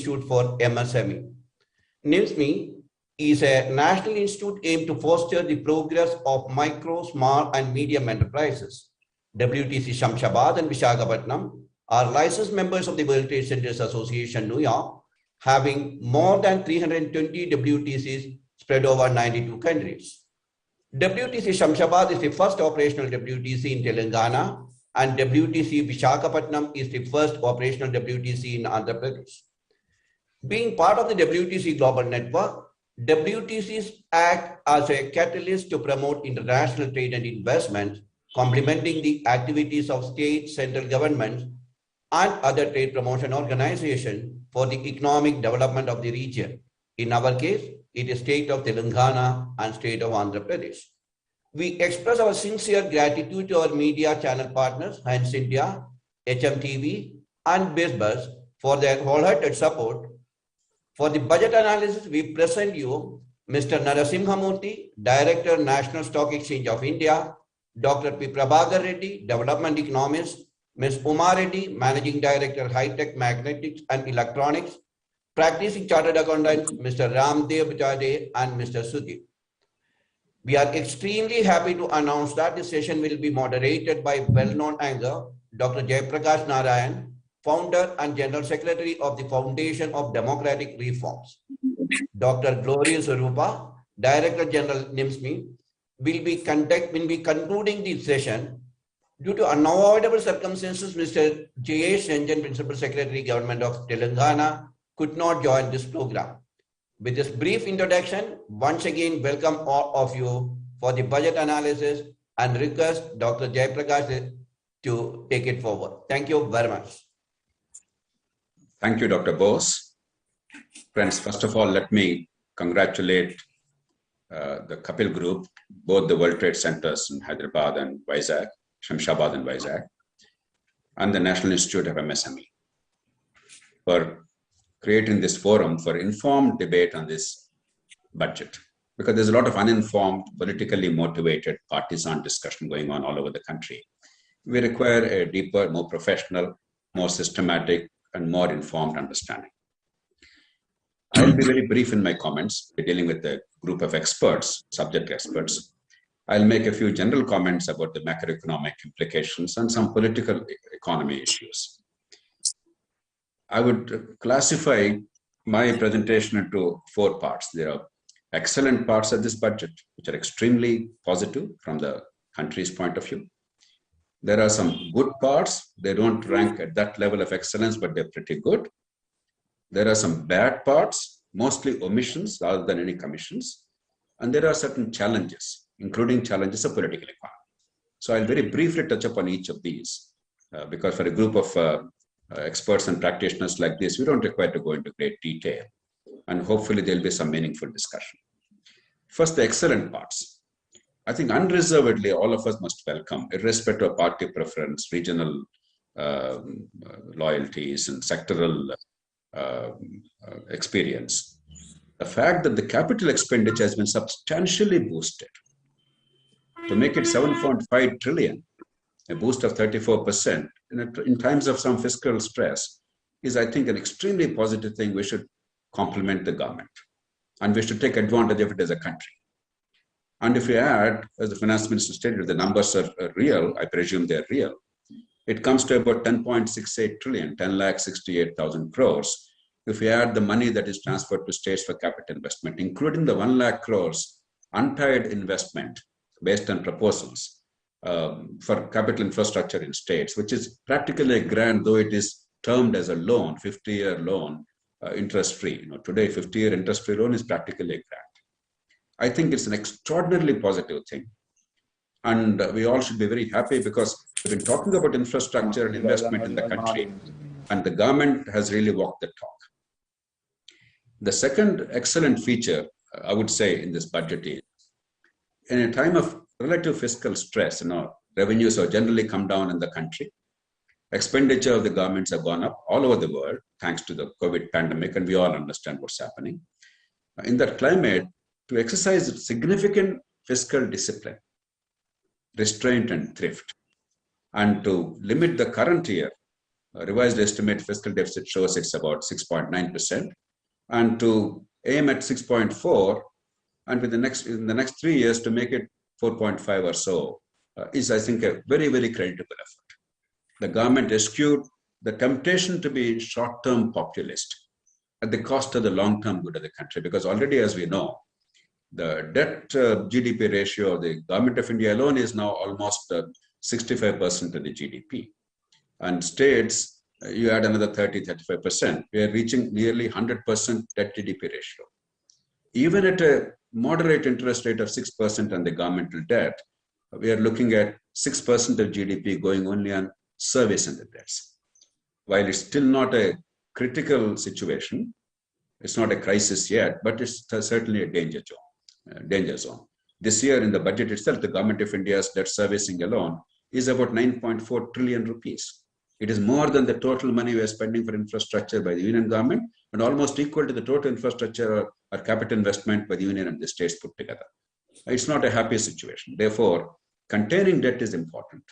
Institute for MSME. Msmes is a national institute aimed to foster the progress of micro, small, and medium enterprises. WTC Shamshabad and Visakhapatnam are licensed members of the World Trade Centers Association, New York, having more than 320 WTCs spread over 92 countries. WTC Shamshabad is the first operational WTC in Telangana, and WTC Visakhapatnam is the first operational WTC in Andhra Pradesh. Being part of the WTC Global Network, WTCs act as a catalyst to promote international trade and investment, complementing the activities of state, central governments, and other trade promotion organizations for the economic development of the region. In our case, it is state of Telangana and state of Andhra Pradesh. We express our sincere gratitude to our media channel partners, Heinz India, hmtv, and Msmes for their wholehearted support. For the budget analysis, we present you Mr. Narasimhamurthy, Director, National Stock Exchange of India, Dr. P. Prabhakar Reddy, Development Economist, Ms. Uma Reddy, Managing Director, High-Tech Magnetics and Electronics, Practicing Chartered Accountants, Mr. Ramdev Jade, and Mr. Sudhir. We are extremely happy to announce that this session will be moderated by well-known anchor, Dr. Jayaprakash Narayan, Founder and General Secretary of the Foundation of Democratic Reforms. Dr. Gloria Sarupa, Director General Msmes, will be concluding the session. Due to unavoidable circumstances, Mr. Jayesh Ranjan, Principal Secretary, Government of Telangana, could not join this program. With this brief introduction, once again, welcome all of you for the budget analysis and request Dr. Jayaprakash to take it forward. Thank you very much. Thank you, Dr. Bose. Friends, first of all, let me congratulate the Kapil Group, both the World Trade Centers in Hyderabad and Vizag, Shamshabad and Vizag, and the National Institute of MSME for creating this forum for informed debate on this budget. Because there's a lot of uninformed, politically motivated, partisan discussion going on all over the country. We require a deeper, more professional, more systematic, and more informed understanding. I'll be very brief in my comments. We're dealing with a group of experts, subject experts. I'll make a few general comments about the macroeconomic implications and some political economy issues. I would classify my presentation into 4 parts. There are excellent parts of this budget, which are extremely positive from the country's point of view. There are some good parts. They don't rank at that level of excellence, but they're pretty good. There are some bad parts, mostly omissions rather than any commissions. And there are certain challenges, including challenges of political economy. So I'll very briefly touch upon each of these, because for a group of experts and practitioners like this, we don't require to go into great detail. And hopefully there'll be some meaningful discussion. First, the excellent parts. I think unreservedly, all of us must welcome, irrespective of party preference, regional loyalties, and sectoral experience, the fact that the capital expenditure has been substantially boosted to make it 7.5 trillion, a boost of 34% in times of some fiscal stress, is, I think, an extremely positive thing. We should compliment the government, and we should take advantage of it as a country. And if you add, as the finance minister stated, the numbers are real, I presume they're real, it comes to about 10.68 trillion, 10,68,000 crores. If you add the money that is transferred to states for capital investment, including the 1 lakh crores untied investment based on proposals for capital infrastructure in states, which is practically a grant, though it is termed as a loan, 50-year loan, interest-free. Today, 50-year interest-free loan is practically a grant. I think it's an extraordinarily positive thing. And we all should be very happy because we've been talking about infrastructure and investment in the country, and the government has really walked the talk. The second excellent feature, I would say, in this budget is, in a time of relative fiscal stress, revenues have generally come down in the country. Expenditure of the governments have gone up all over the world, thanks to the COVID pandemic, and we all understand what's happening. In that climate, to exercise significant fiscal discipline, restraint and thrift, and to limit the current year revised estimate fiscal deficit shows it's about 6.9%, and to aim at 6.4, and in the next 3 years to make it 4.5 or so is, I think, a very, very creditable effort. The government eschewed the temptation to be short-term populist at the cost of the long-term good of the country, because already, as we know, the debt GDP ratio of the government of India alone is now almost 65% of the GDP. And states, you add another 30-35%. We are reaching nearly 100% debt GDP ratio. Even at a moderate interest rate of 6% on the governmental debt, we are looking at 6% of GDP going only on service and the debts. While it's still not a critical situation, it's not a crisis yet, but it's certainly a danger zone. This year in the budget itself, the government of India's debt servicing alone is about 9.4 trillion rupees. It is more than the total money we are spending for infrastructure by the union government, and almost equal to the total infrastructure or capital investment by the union and the states put together. It's not a happy situation. Therefore, containing debt is important.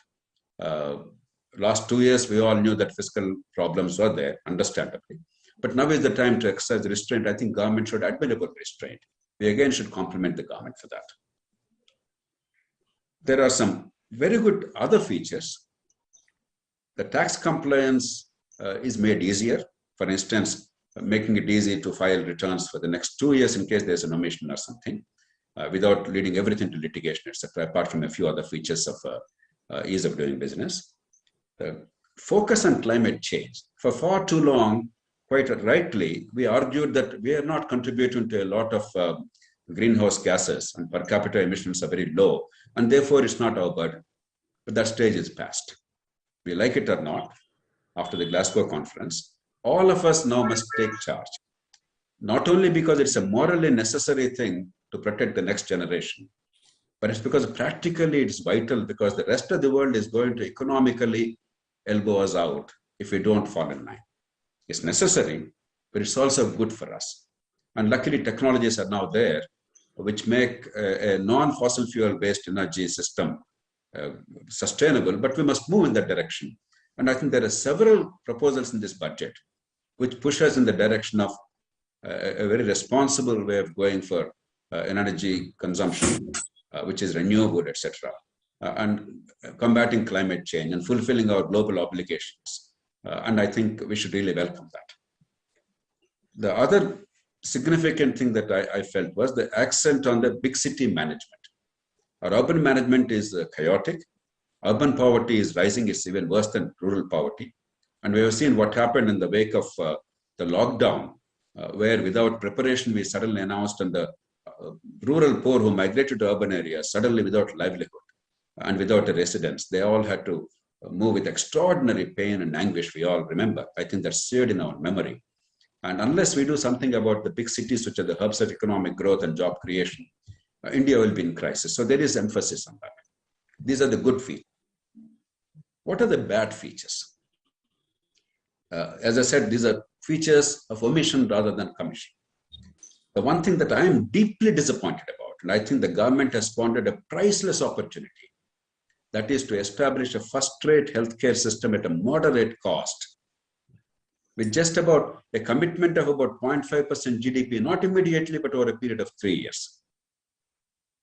Last 2 years, we all knew that fiscal problems were there, understandably. But now is the time to exercise restraint. I think government should admirable restraint. We again should compliment the government for that. There are some very good other features. The tax compliance is made easier. For instance, making it easy to file returns for the next 2 years in case there's an omission or something, without leading everything to litigation, etc., apart from a few other features of ease of doing business. The focus on climate change. For far too long, quite rightly, we argued that we are not contributing to a lot of greenhouse gases, and per capita emissions are very low, and therefore it's not our burden. But that stage is past. We like it or not, after the Glasgow conference, all of us now must take charge. Not only because it's a morally necessary thing to protect the next generation, but it's because practically it's vital, because the rest of the world is going to economically elbow us out if we don't fall in line. It's necessary, but it's also good for us. And luckily, technologies are now there which make a non-fossil fuel-based energy system sustainable, but we must move in that direction. And I think there are several proposals in this budget which push us in the direction of a very responsible way of going for energy consumption, which is renewable, etc., and combating climate change and fulfilling our global obligations. And I think we should really welcome that. The other significant thing that I felt was the accent on the big city management. Our urban management is chaotic. Urban poverty is rising. It's even worse than rural poverty. And we have seen what happened in the wake of the lockdown, where without preparation, we suddenly announced, and the rural poor who migrated to urban areas, suddenly without livelihood and without a residence, they all had to move with extraordinary pain and anguish. We all remember. I think that's seared in our memory. And unless we do something about the big cities, which are the hubs of economic growth and job creation, India will be in crisis. So there is emphasis on that. These are the good features. What are the bad features? As I said, these are features of omission rather than commission. The one thing that I am deeply disappointed about, and I think the government has squandered a priceless opportunity, that is to establish a first-rate healthcare system at a moderate cost, with just about a commitment of about 0.5% GDP, not immediately, but over a period of 3 years.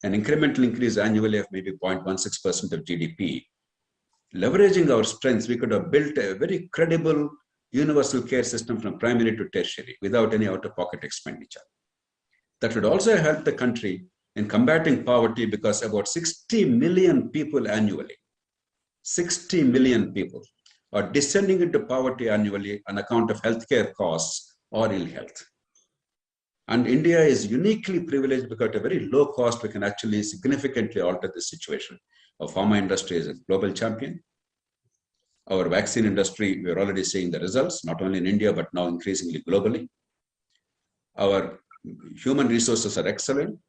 An incremental increase annually of maybe 0.16% of GDP. Leveraging our strengths, we could have built a very credible universal care system from primary to tertiary without any out-of-pocket expenditure. That would also help the country in combating poverty, because about 60 million people annually, 60 million people are descending into poverty annually on account of healthcare costs or ill health. And India is uniquely privileged because at a very low cost, we can actually significantly alter the situation. Our pharma industry is a global champion. Our vaccine industry, we're already seeing the results, not only in India, but now increasingly globally. Our human resources are excellent.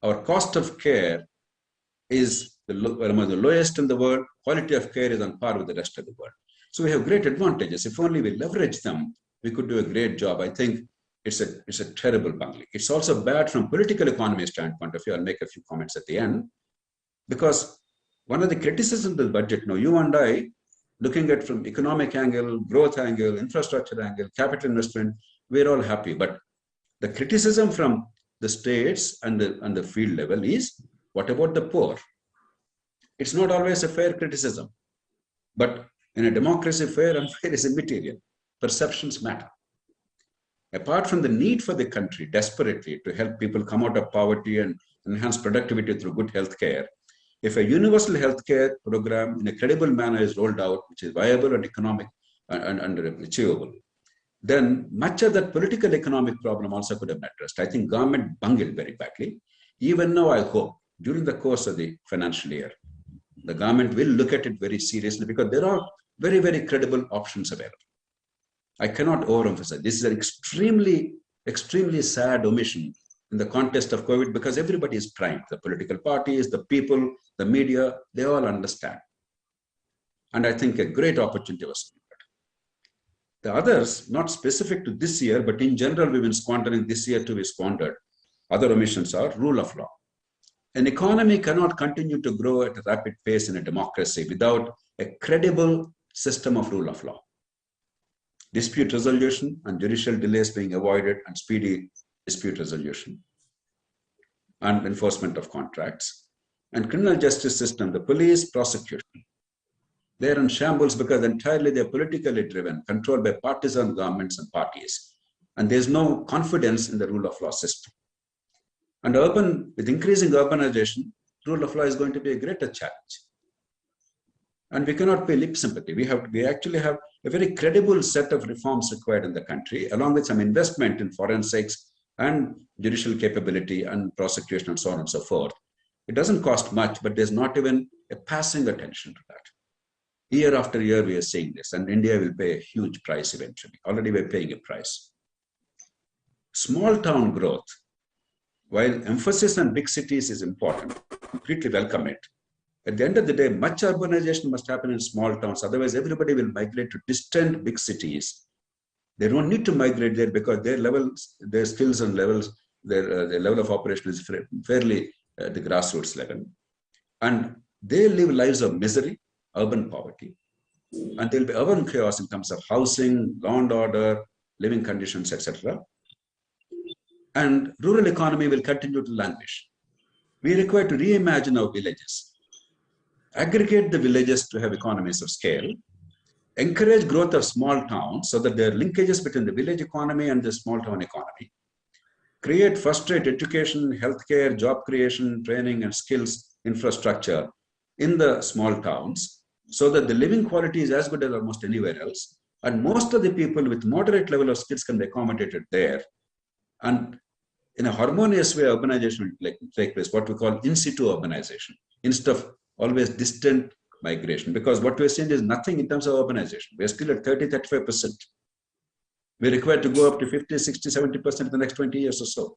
Our cost of care is among the lowest in the world. Quality of care is on par with the rest of the world. So we have great advantages. If only we leverage them, we could do a great job. I think it's a terrible bungling. It's also bad from political economy standpoint of view. I'll make a few comments at the end, because one of the criticisms of the budget, now you and I looking at from economic angle, growth angle, infrastructure angle, capital investment, we're all happy. But the criticism from the states and the field level is, what about the poor? It's not always a fair criticism. But in a democracy, fair and fair is immaterial. Perceptions matter. Apart from the need for the country desperately to help people come out of poverty and enhance productivity through good health care, if a universal healthcare program in a credible manner is rolled out, which is viable and economic and achievable, then much of that political economic problem also could have been addressed. I think government bungled very badly. Even now, I hope during the course of the financial year, the government will look at it very seriously, because there are very, very credible options available. I cannot overemphasize. This is an extremely, extremely sad omission in the context of COVID, because everybody is primed. The political parties, the people, the media, they all understand. And I think a great opportunity was squandered. The others, not specific to this year, but in general, we've been squandering this year to be squandered. Other omissions are rule of law. An economy cannot continue to grow at a rapid pace in a democracy without a credible system of rule of law. Dispute resolution and judicial delays being avoided, and speedy dispute resolution and enforcement of contracts. And criminal justice system, the police, prosecution, they're in shambles because entirely they're politically driven, controlled by partisan governments and parties. And there's no confidence in the rule of law system. And with increasing urbanization, rule of law is going to be a greater challenge. And we cannot pay lip sympathy. We actually have a very credible set of reforms required in the country, along with some investment in forensics and judicial capability and prosecution and so on and so forth. It doesn't cost much, but there's not even a passing attention to that. Year after year, we are seeing this, and India will pay a huge price eventually. Already we're paying a price. Small town growth, while emphasis on big cities is important, completely welcome it. At the end of the day, much urbanization must happen in small towns. Otherwise, everybody will migrate to distant big cities. They don't need to migrate there because their levels, their skills and levels, their level of operation is fairly at the grassroots level. And they live lives of misery, urban poverty. And there'll be urban chaos in terms of housing, law and order, living conditions, etc. And rural economy will continue to languish. We require to reimagine our villages, aggregate the villages to have economies of scale, encourage growth of small towns so that there are linkages between the village economy and the small town economy, create first-rate education, healthcare, job creation, training, and skills infrastructure in the small towns so that the living quality is as good as almost anywhere else. And most of the people with moderate level of skills can be accommodated there. And in a harmonious way, urbanization will take place, what we call in situ urbanization, instead of always distant migration, because what we're seeing is nothing in terms of urbanization. We're still at 30-35%. We're required to go up to 50, 60, 70% in the next 20 years or so.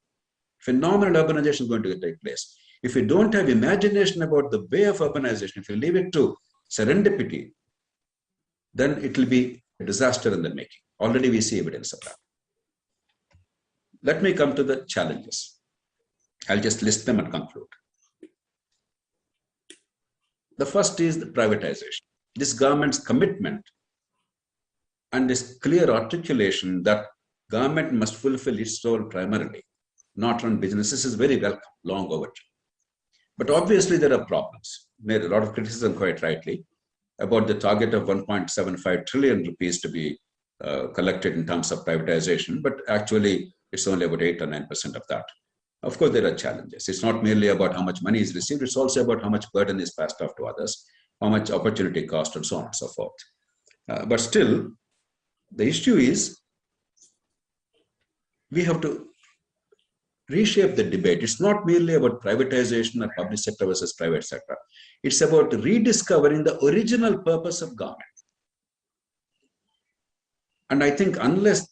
Phenomenal urbanization is going to take place. If we don't have imagination about the way of urbanization, if we leave it to serendipity, then it will be a disaster in the making. Already we see evidence of that. Let me come to the challenges. I'll just list them and conclude. The first is the privatization. This government's commitment and this clear articulation that government must fulfill its role primarily, not run businesses, is very welcome, long overdue. But obviously there are problems. Made a lot of criticism, quite rightly, about the target of 1.75 trillion rupees to be collected in terms of privatization, but actually it's only about 8 or 9% of that. Of course, there are challenges. It's not merely about how much money is received, it's also about how much burden is passed off to others, how much opportunity cost, and so on and so forth. But still, the issue is we have to reshape the debate. It's not merely about privatization or public sector versus private sector. It's about rediscovering the original purpose of government. And I think unless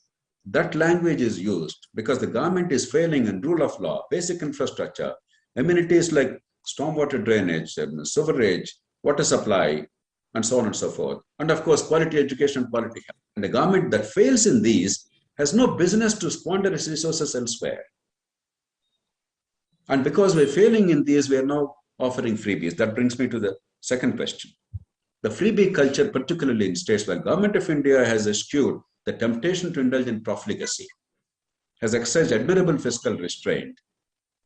that language is used, because the government is failing in rule of law, basic infrastructure, amenities like stormwater drainage, sewerage, water supply, and so on and so forth. And of course, quality education, quality health. And the government that fails in these has no business to squander its resources elsewhere. And because we're failing in these, we are now offering freebies. That brings me to the second question. The freebie culture, particularly in states where Government of India has eschewed the temptation to indulge in profligacy, has exercised admirable fiscal restraint.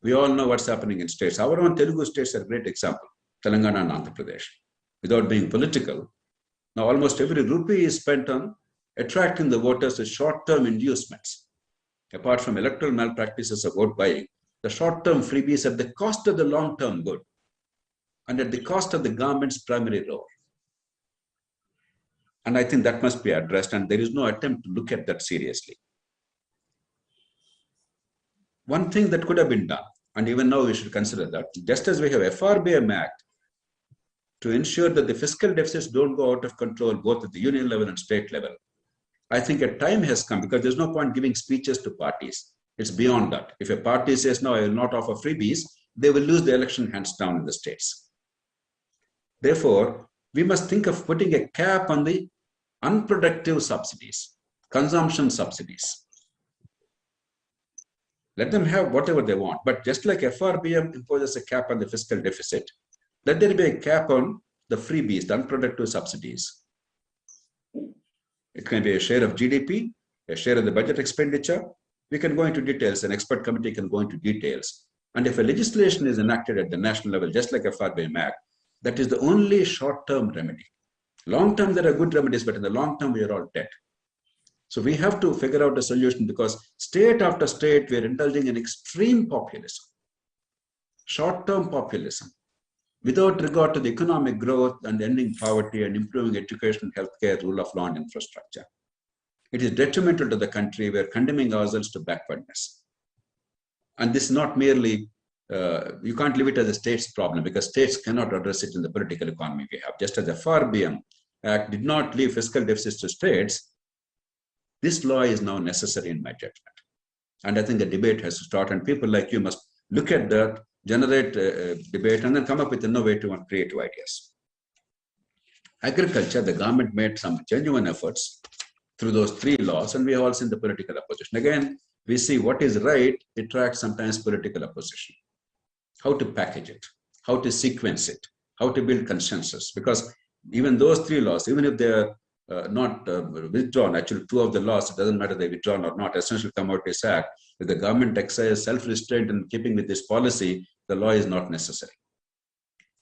We all know what's happening in states. Our own Telugu states are a great example, Telangana and Andhra Pradesh. Without being political, now almost every rupee is spent on attracting the voters with short-term inducements. Apart from electoral malpractices of vote buying, the short-term freebies at the cost of the long-term good and at the cost of the government's primary role. And I think that must be addressed, and there is no attempt to look at that seriously. One thing that could have been done, and even now we should consider that, just as we have FRBM Act to ensure that the fiscal deficits don't go out of control both at the union level and state level, I think a time has come, because there's no point giving speeches to parties. It's beyond that. If a party says, no, I will not offer freebies, they will lose the election hands down in the states. Therefore, we must think of putting a cap on the unproductive subsidies, consumption subsidies. Let them have whatever they want. But just like FRBM imposes a cap on the fiscal deficit, let there be a cap on the freebies, the unproductive subsidies. It can be a share of GDP, a share of the budget expenditure. We can go into details. An expert committee can go into details. And if a legislation is enacted at the national level, just like FRBM Act, that is the only short-term remedy. Long-term, there are good remedies, but in the long term, we are all dead. So we have to figure out a solution, because state after state, we are indulging in extreme populism, short-term populism, without regard to the economic growth and ending poverty and improving education, healthcare, rule of law, and infrastructure. It is detrimental to the country. We are condemning ourselves to backwardness. And this is not merely, you can't leave it as a state's problem, because states cannot address it in the political economy we have. Just as the FRBM Act did not leave fiscal deficits to states, this law is now necessary in my judgment. And I think the debate has to start, and people like you must look at that, generate a debate, and then come up with innovative and creative ideas. Agriculture, the government made some genuine efforts through those 3 laws, and we have all seen the political opposition. Again, we see what is right, it attracts sometimes political opposition. How to package it, how to sequence it, how to build consensus. Because even those 3 laws, even if they are not withdrawn, actually 2 of the laws, it doesn't matter they withdrawn or not, Essential Commodities Act, if the government exercises self-restraint in keeping with this policy, the law is not necessary.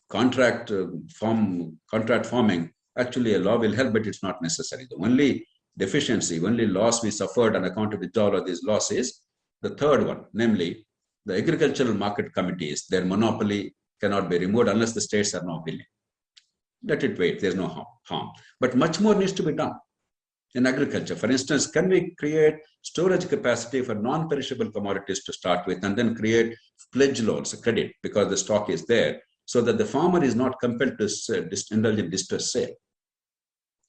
Contract forming, actually a law will help, but it's not necessary. The only deficiency, only loss we suffered on account of withdrawal of these laws is the 3rd one, namely the agricultural market committees. Their monopoly cannot be removed unless the states are not willing. Let it wait, there's no harm. But much more needs to be done in agriculture. For instance, can we create storage capacity for non-perishable commodities to start with, and then create pledge loans, credit, because the stock is there, so that the farmer is not compelled to indulge in distress sale?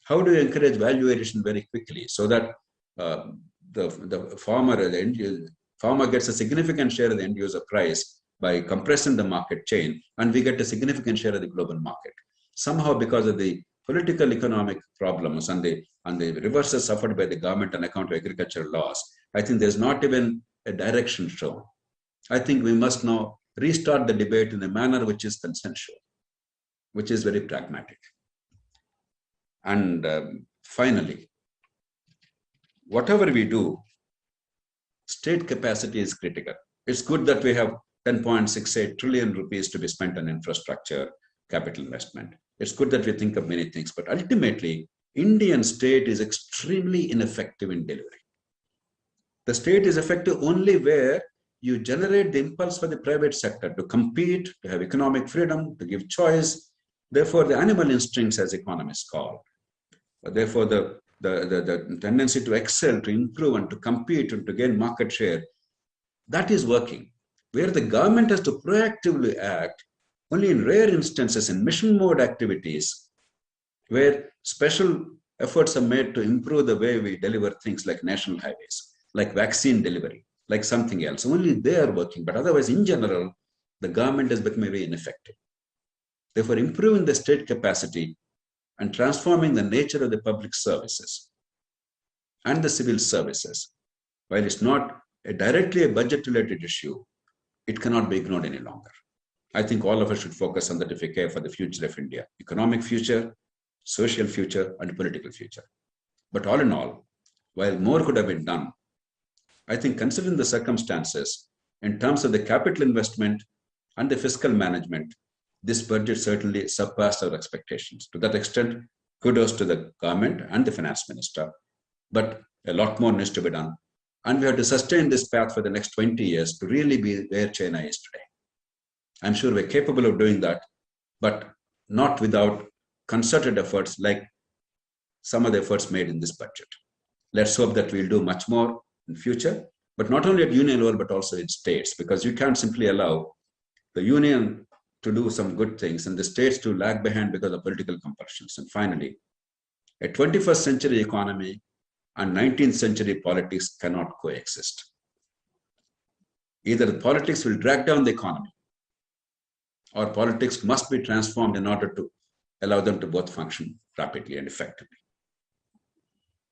How do you encourage value addition very quickly, so that the farmer gets a significant share of the end user price by compressing the market chain, and we get a significant share of the global market? Somehow, because of the political economic problems and the reverses suffered by the government on account of agricultural laws, I think there's not even a direction shown. I think we must now restart the debate in a manner which is consensual, which is very pragmatic. And finally, whatever we do, state capacity is critical. It's good that we have 10.68 trillion rupees to be spent on infrastructure, capital investment. It's good that we think of many things, but ultimately, Indian state is extremely ineffective in delivery. The state is effective only where you generate the impulse for the private sector to compete, to have economic freedom, to give choice. Therefore, the animal instincts, as economists call. Therefore, the tendency to excel, to improve, and to compete, and to gain market share, that is working. Where the government has to proactively act, only in rare instances, in mission mode activities, where special efforts are made to improve the way we deliver things like national highways, like vaccine delivery, like something else. Only they are working, but otherwise, in general, the government has become very ineffective. Therefore, improving the state capacity and transforming the nature of the public services and the civil services, while it's not directly a budget-related issue, it cannot be ignored any longer. I think all of us should focus on that if we care for the future of India, economic future, social future, and political future. But all in all, while more could have been done, I think considering the circumstances in terms of the capital investment and the fiscal management, this budget certainly surpassed our expectations. To that extent, kudos to the government and the finance minister, but a lot more needs to be done. And we have to sustain this path for the next 20 years to really be where China is today. I'm sure we're capable of doing that, but not without concerted efforts like some of the efforts made in this budget. Let's hope that we'll do much more in future, but not only at union level, but also in states, because you can't simply allow the union to do some good things and the states to lag behind because of political compulsions. And finally, a 21st century economy and 19th century politics cannot coexist. Either the politics will drag down the economy, or politics must be transformed in order to allow them to both function rapidly and effectively.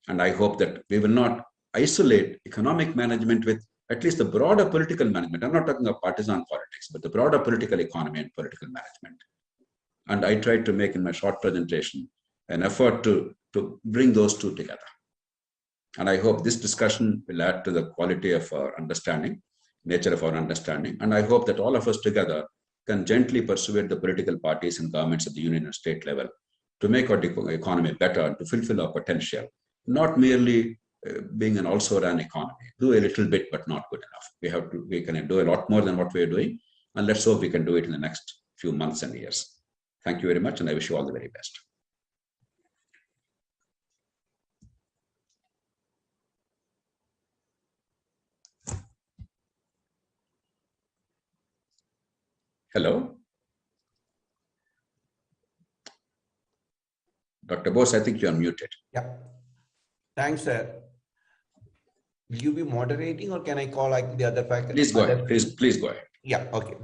And I hope that we will not isolate economic management with at least the broader political management. I'm not talking about partisan politics, but the broader political economy and political management. And I tried to make in my short presentation an effort to bring those two together. And I hope this discussion will add to the quality of our understanding, nature of our understanding. And I hope that all of us together can gently persuade the political parties and governments at the union and state level to make our economy better and to fulfill our potential, not merely being an also-ran economy. Do a little bit, but not good enough. We can do a lot more than what we are doing, and let's hope we can do it in the next few months and years. Thank you very much, and I wish you all the very best. Hello? Dr. Bose, I think you are muted. Yeah. Thanks, sir. Will you be moderating or can I call like the other faculty? Please go ahead. Please go ahead. Yeah, okay.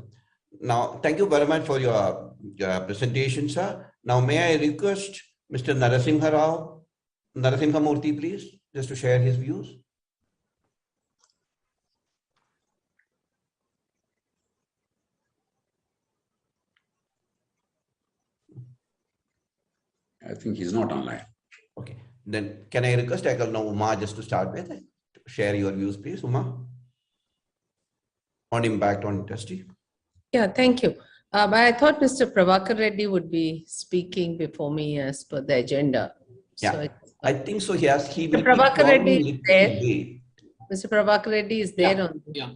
Now, thank you very much for your presentation, sir. Now, may I request Mr. Narasimhamurthy, please, just to share his views. I think he's not online. Okay, then can I request Uma just to start with? Share your views, please, Uma, on impact on industry. Yeah, thank you. But I thought Mr. Prabhakar Reddy would be speaking before me as per the agenda. Yeah, so I think so. Yes, he will. Mr. Prabhakar Reddy is there. Mr. Prabhakar Reddy is there. Yeah. On. Yeah.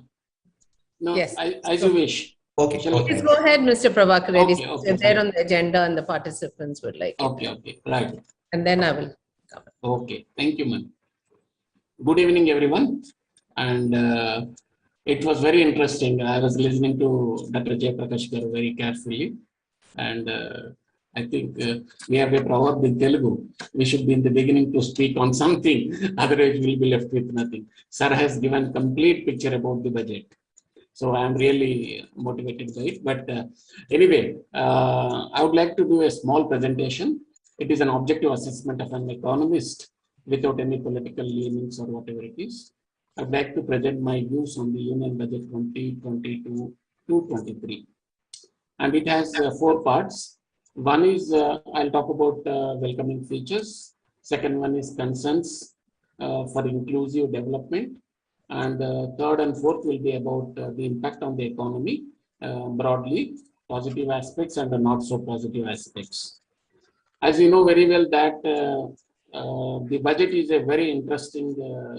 No, yes. As you wish. Okay. Please go ahead, Mr. Prabhakar Reddy. Okay, there on the agenda and the participants would like. Okay, right. And then I will come. Okay, thank you, ma'am. Good evening, everyone. And it was very interesting. I was listening to Dr. Jayaprakash very carefully. And I think we have a proverb in Telugu. We should be in the beginning to speak on something. Otherwise, we'll be left with nothing. Sir has given complete picture about the budget. So I'm really motivated by it. But anyway, I would like to do a small presentation. It is an objective assessment of an economist without any political leanings or whatever it is. I'd like to present my views on the Union Budget 2022-23. And it has 4 parts. One is I'll talk about welcoming features. Second one is concerns for inclusive development. And third and fourth will be about the impact on the economy broadly, positive aspects and the not so positive aspects. As you know very well that the budget is a very interesting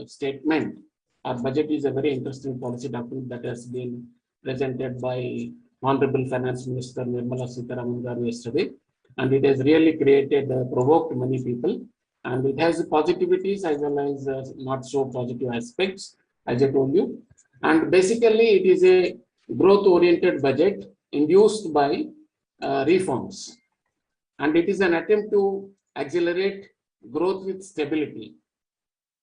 statement. Our budget is a very interesting policy document that has been presented by Honorable Finance Minister Nirmala Sitharaman garu yesterday. And it has really created, provoked many people. And it has positivities as well as not so positive aspects, as I told you. And basically, it is a growth-oriented budget induced by reforms. And it is an attempt to accelerate growth with stability.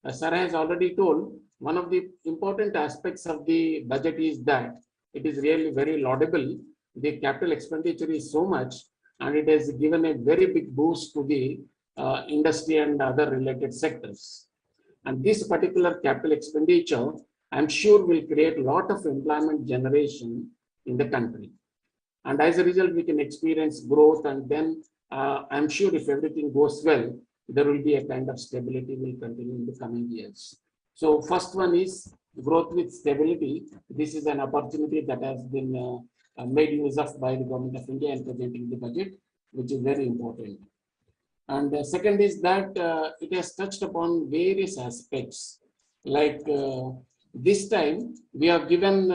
As Sir has already told, one of the important aspects of the budget is that it is really very laudable. The capital expenditure is so much, and it has given a very big boost to the industry and other related sectors. And this particular capital expenditure, I'm sure, will create a lot of employment generation in the country. And as a result, we can experience growth and then I'm sure if everything goes well, there will be a kind of stability will continue in the coming years. So first one is growth with stability. This is an opportunity that has been made use of by the Government of India in presenting the budget, which is very important. And the second is that it has touched upon various aspects. Like this time, we have given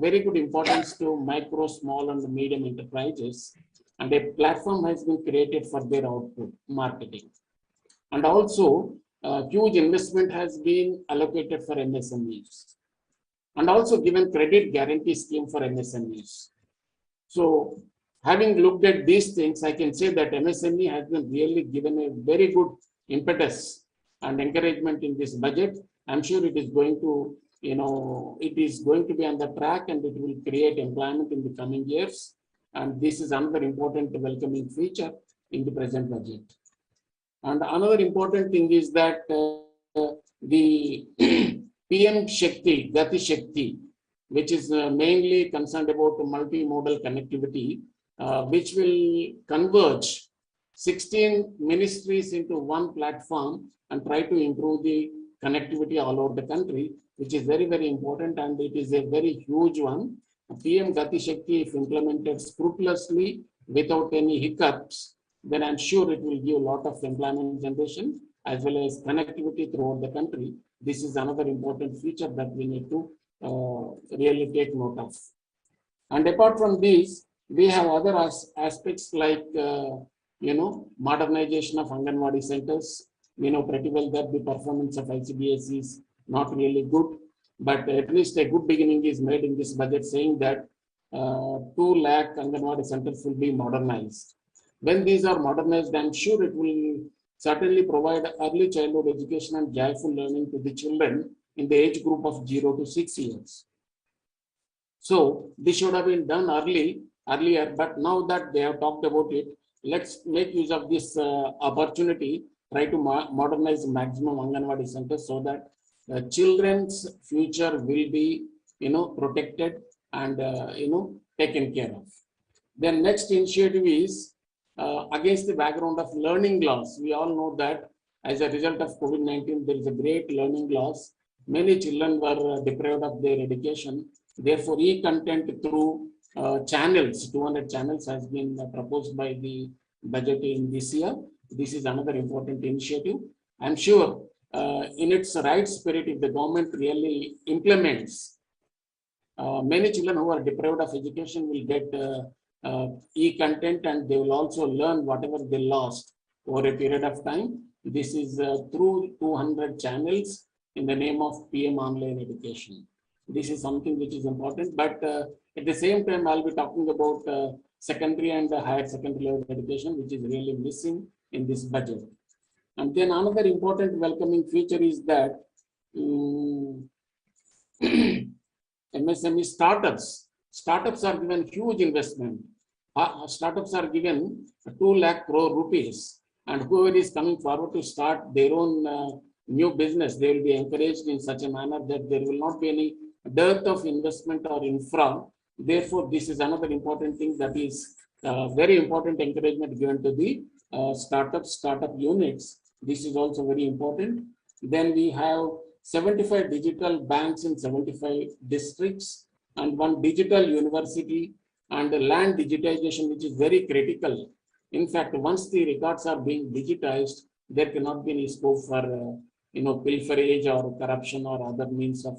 very good importance to micro, small, and medium enterprises, and a platform has been created for their output marketing. And also, huge investment has been allocated for MSMEs, and also given credit guarantee scheme for MSMEs. So, having looked at these things, I can say that MSME has been really given a very good impetus and encouragement in this budget. I'm sure it is going to, it is going to be on the track, and it will create employment in the coming years. And this is another important welcoming feature in the present budget. And another important thing is that the PM Shakti, Gati Shakti, which is mainly concerned about multimodal connectivity, which will converge 16 ministries into one platform and try to improve the connectivity all over the country, which is very, very important, and it is a very huge one. PM Gati Shakti, if implemented scrupulously without any hiccups, then I'm sure it will give a lot of employment generation as well as connectivity throughout the country. This is another important feature that we need to really take note of. And apart from this, we have other aspects like, modernization of Anganwadi centers. We know pretty well that the performance of ICDS is not really good, but at least a good beginning is made in this budget, saying that 2 lakh Anganwadi centers will be modernized. When these are modernized, I'm sure it will certainly provide early childhood education and joyful learning to the children in the age group of 0 to 6 years. So this should have been done earlier, but now that they have talked about it, let's make use of this opportunity, try to modernize maximum Anganwadi centers so that children's future will be, protected and, taken care of. Then next initiative is against the background of learning loss. We all know that as a result of COVID-19, there is a great learning loss. Many children were deprived of their education. Therefore, e-content through channels, 200 channels has been proposed by the budget in this year. This is another important initiative. I'm sure in its right spirit, if the government really implements, many children who are deprived of education will get e-content, and they will also learn whatever they lost over a period of time. This is through 200 channels in the name of PM Online Education. This is something which is important, but at the same time, I'll be talking about secondary and higher secondary level education, which is really missing in this budget. And then another important welcoming feature is that MSME startups are given huge investment. Startups are given 2 lakh crore rupees, and whoever is coming forward to start their own new business, they will be encouraged in such a manner that there will not be any dearth of investment or infra. Therefore, this is another important thing that is very important encouragement given to the startup units. This is also very important. Then we have 75 digital banks in 75 districts and 1 digital university and land digitization, which is very critical. In fact, once the records are being digitized, there cannot be any scope for pilferage or corruption or other means of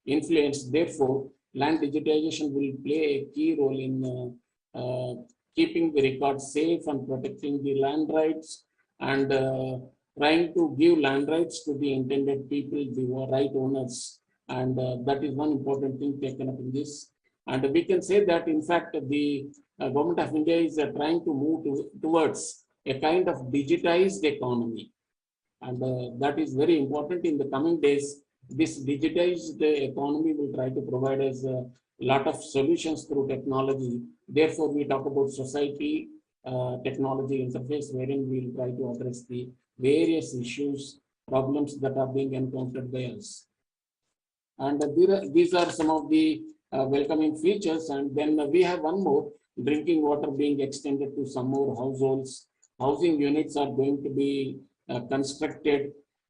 influence. Therefore, land digitization will play a key role in keeping the records safe and protecting the land rights and trying to give land rights to the intended people, the right owners. And that is one important thing taken up in this. And we can say that, in fact, the Government of India is trying to move towards a kind of digitized economy. And that is very important in the coming days. This digitized economy will try to provide us a lot of solutions through technology. Therefore, we talk about society technology interface, wherein we will try to address the various issues, problems that are being encountered by us. And these are some of the welcoming features. And then we have one more, drinking water being extended to some more households housing units are going to be constructed,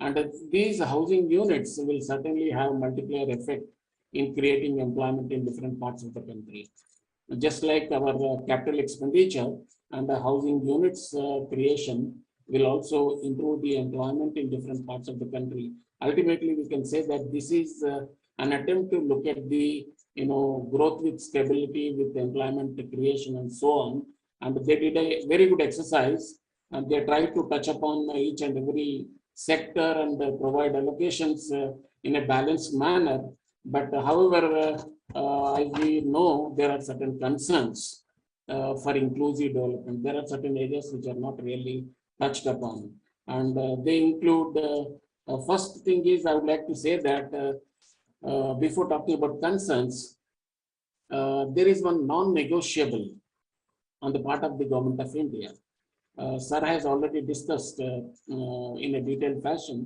and these housing units will certainly have multiplier effect in creating employment in different parts of the country. Just like our capital expenditure and the housing units creation will also improve the employment in different parts of the country. Ultimately, we can say that this is an attempt to look at the growth with stability, with employment creation, and so on. And they did a very good exercise, and they tried to touch upon each and every sector and provide allocations in a balanced manner. But however, as we know, there are certain concerns for inclusive development. There are certain areas which are not really touched upon, and they include. First thing is, I would like to say that before talking about concerns, there is one non-negotiable on the part of the Government of India. Sir has already discussed in a detailed fashion,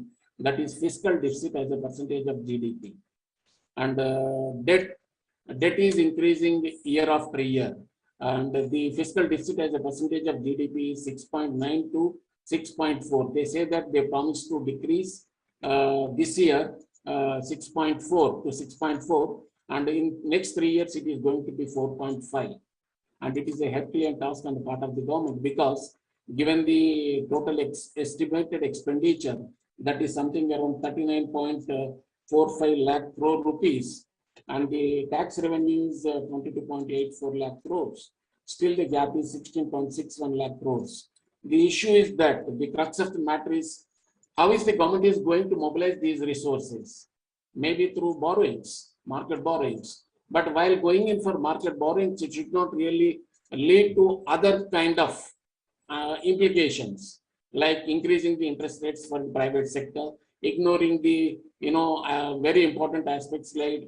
that is fiscal deficit as a percentage of GDP. And debt is increasing year after year. And the fiscal deficit as a percentage of GDP is 6.9 to 6.4. They say that they promise to decrease this year 6.4 to 6.4. And in next 3 years, it is going to be 4.5. And it is a Herculean task on the part of the government, because given the total estimated expenditure, that is something around 39.45 lakh crore rupees, and the tax revenue is 22.84 lakh crores. Still, the gap is 16.61 lakh crores. The issue is that the crux of the matter is, how is the government is going to mobilize these resources? Maybe through borrowings, market borrowings. But while going in for market borrowings, it should not really lead to other kind of implications, like increasing the interest rates for the private sector, ignoring the very important aspects like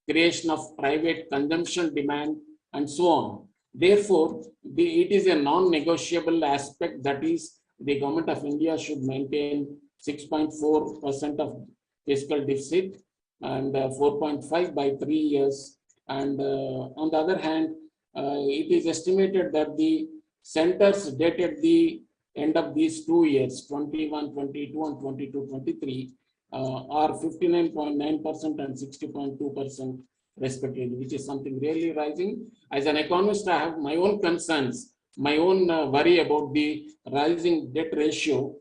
creation of private consumption demand, and so on. Therefore, it is a non-negotiable aspect, that is, the Government of India should maintain 6.4% of fiscal deficit and 4.5 by 3 years. And on the other hand, it is estimated that the centers debt at the end of these 2 years, 21, 22 and 22, 23, are 59.9% and 60.2% respectively, which is something really rising. As an economist, I have my own concerns, my own worry about the rising debt ratio,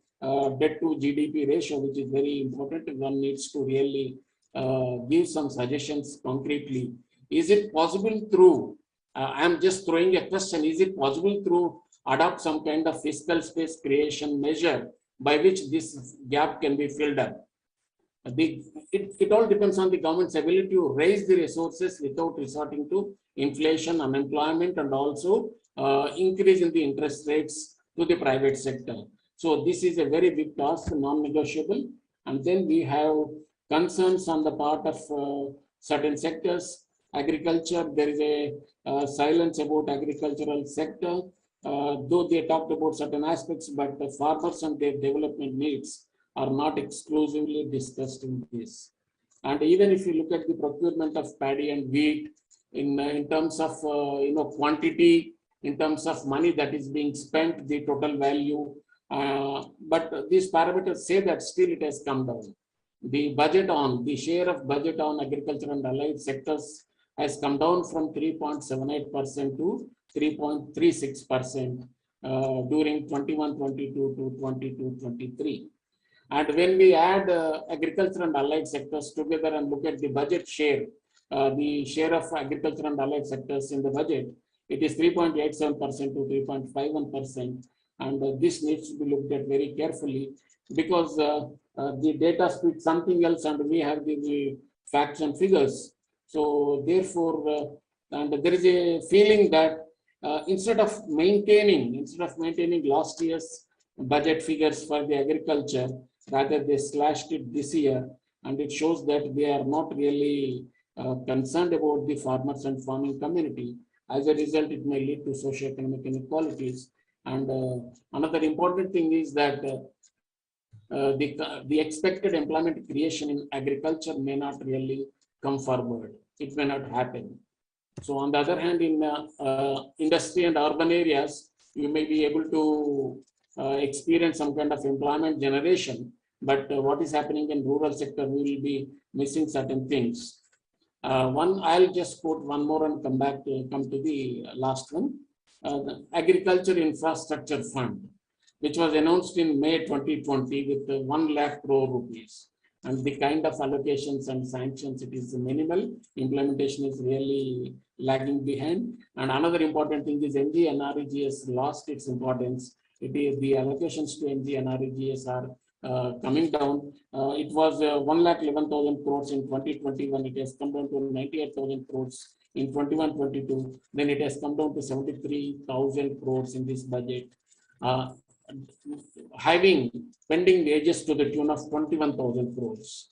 debt to GDP ratio, which is very important. One needs to really give some suggestions concretely. Is it possible through, I'm just throwing a question, is it possible through adopt some kind of fiscal space creation measure by which this gap can be filled up? It all depends on the government's ability to raise the resources without resorting to inflation, unemployment, and also increase in the interest rates to the private sector. So this is a very big task, non-negotiable. And then we have concerns on the part of certain sectors. Agriculture, there is a silence about agricultural sector, though they talked about certain aspects, but the farmers and their development needs are not exclusively discussed in this. And even if you look at the procurement of paddy and wheat in terms of quantity, in terms of money that is being spent, the total value, but these parameters say that still it has come down. The share of budget on agriculture and allied sectors has come down from 3.78% to 3.36% during 21-22 to 22-23. And when we add agriculture and allied sectors together and look at the budget share, the share of agriculture and allied sectors in the budget, it is 3.87% to 3.51%. And this needs to be looked at very carefully, because the data speaks something else and we have the facts and figures. So therefore, and there is a feeling that instead of maintaining last year's budget figures for the agriculture, rather they slashed it this year, and it shows that they are not really concerned about the farmers and farming community. As a result, it may lead to socioeconomic inequalities. And another important thing is that the expected employment creation in agriculture may not really come forward. It may not happen. So on the other hand, in industry and urban areas, you may be able to experience some kind of employment generation. But what is happening in rural sector, we will be missing certain things. I'll just quote one more and come to the last one. The Agriculture Infrastructure Fund, which was announced in May 2020 with 1 lakh crore rupees. And the kind of allocations and sanctions, it is minimal. Implementation is really lagging behind. And another important thing is MGNREGS lost its importance. It is the allocations to MGNREGS are coming down. It was 1,11,000 crores in 2021. It has come down to 98,000 crores in 21-22. Then it has come down to 73,000 crores in this budget. Having pending wages to the tune of 21,000 crores.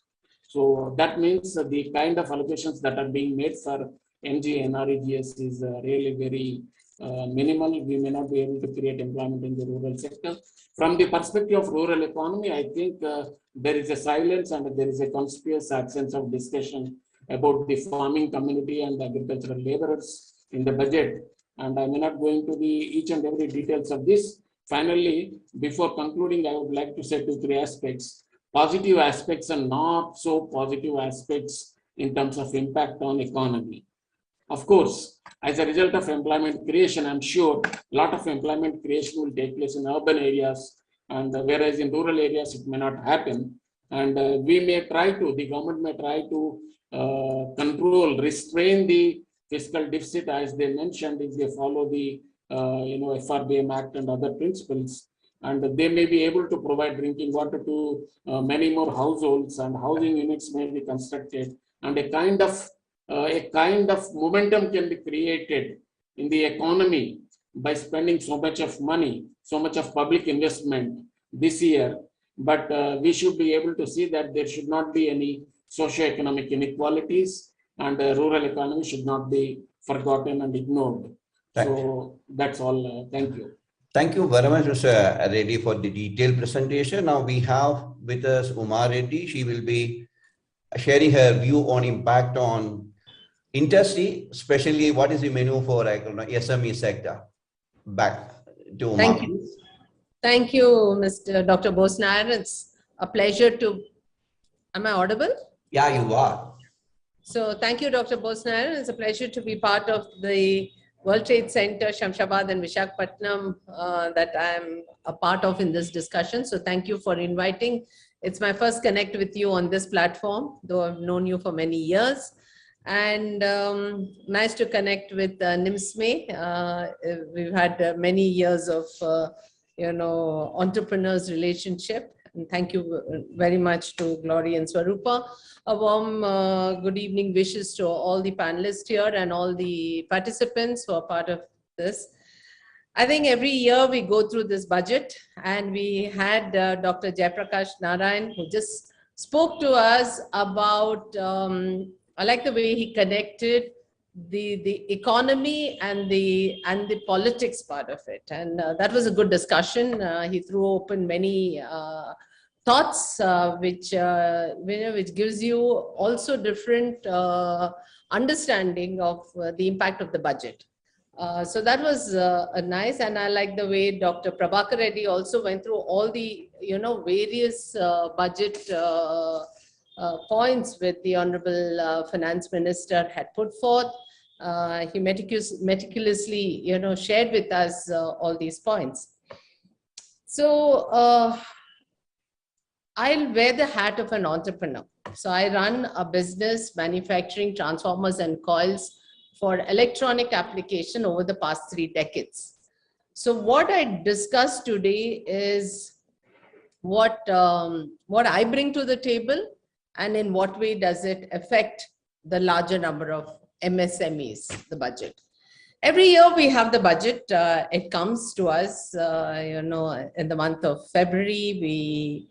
So that means the kind of allocations that are being made for MGNREGS is really very minimal. We may not be able to create employment in the rural sector. From the perspective of rural economy, I think there is a silence and there is a conspicuous absence of discussion about the farming community and the agricultural laborers in the budget. And I may not go into each and every details of this. Finally, before concluding, I would like to say 2-3 aspects. Positive aspects and not so positive aspects in terms of impact on economy. Of course, as a result of employment creation, I'm sure a lot of employment creation will take place in urban areas, and whereas in rural areas it may not happen. And the government may try to control, restrain the fiscal deficit, as they mentioned, if they follow the FRBM Act and other principles, and they may be able to provide drinking water to many more households, and housing units may be constructed, and a kind of momentum can be created in the economy by spending so much of money, so much of public investment this year. But we should be able to see that there should not be any socio-economic inequalities, and the rural economy should not be forgotten and ignored. So that's all. Thank you. Thank you very much, Mr. Reddy, for the detailed presentation. Now we have with us Uma Reddy. She will be sharing her view on impact on industry, especially what is the menu for SME sector. Back to Uma. Thank you. Thank you, Mr. Dr. Bosnair. It's a pleasure to, am I audible? Yeah, you are. So thank you, Dr. Bosnair. It's a pleasure to be part of the World Trade Center, Shamshabad and Visakhapatnam that I'm a part of in this discussion. So thank you for inviting. It's my first connect with you on this platform, though I've known you for many years. And nice to connect with Msmes. We've had many years of, entrepreneurs relationship. And thank you very much to Glory and Swarupa. A warm good evening wishes to all the panelists here and all the participants who are part of this. I think every year we go through this budget, and we had Dr. Jayaprakash Narayan, who just spoke to us about, I like the way he connected the economy and the politics part of it. And that was a good discussion. He threw open many thoughts, which gives you also different understanding of the impact of the budget. So that was nice, and I like the way Dr. Prabhakar Reddy also went through all the various budget points which the Honorable Finance Minister had put forth. He meticulously shared with us all these points. So I'll wear the hat of an entrepreneur. So I run a business manufacturing transformers and coils for electronic application over the past 3 decades. So what I discussed today is what I bring to the table, and in what way does it affect the larger number of MSMEs, the budget. Every year we have the budget. It comes to us, in the month of February.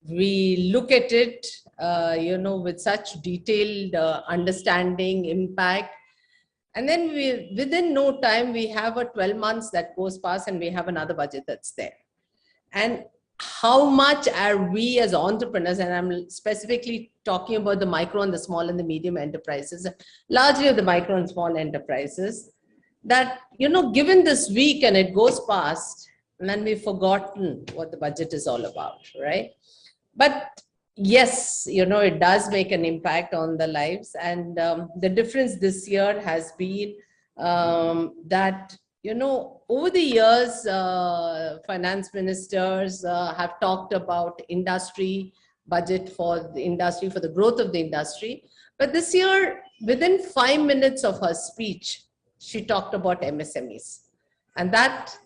We look at it, with such detailed understanding, impact. And then within no time, we have a 12 months that goes past, and we have another budget that's there. And how much are we as entrepreneurs, and I'm specifically talking about the micro and the small and the medium enterprises, largely of the micro and small enterprises, that, given this week and it goes past, and then we've forgotten what the budget is all about, right? But yes, it does make an impact on the lives. And the difference this year has been that, over the years, finance ministers have talked about industry budget for the industry, for the growth of the industry. But this year, within 5 minutes of her speech, she talked about MSMEs. And that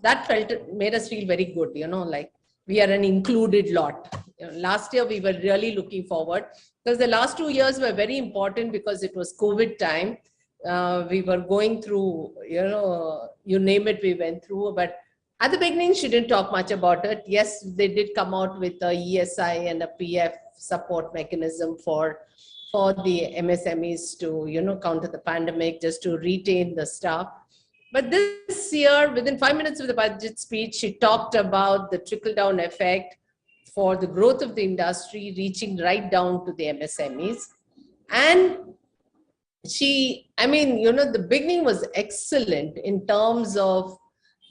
made us feel very good, like we are an included lot. Last year, we were really looking forward because the last 2 years were very important because it was COVID time. We were going through, you name it, we went through. But at the beginning, she didn't talk much about it. Yes, they did come out with a ESI and a PF support mechanism for the MSMEs to, counter the pandemic, just to retain the staff. But this year, within 5 minutes of the budget speech, she talked about the trickle-down effect for the growth of the industry, reaching right down to the MSMEs. And the beginning was excellent in terms of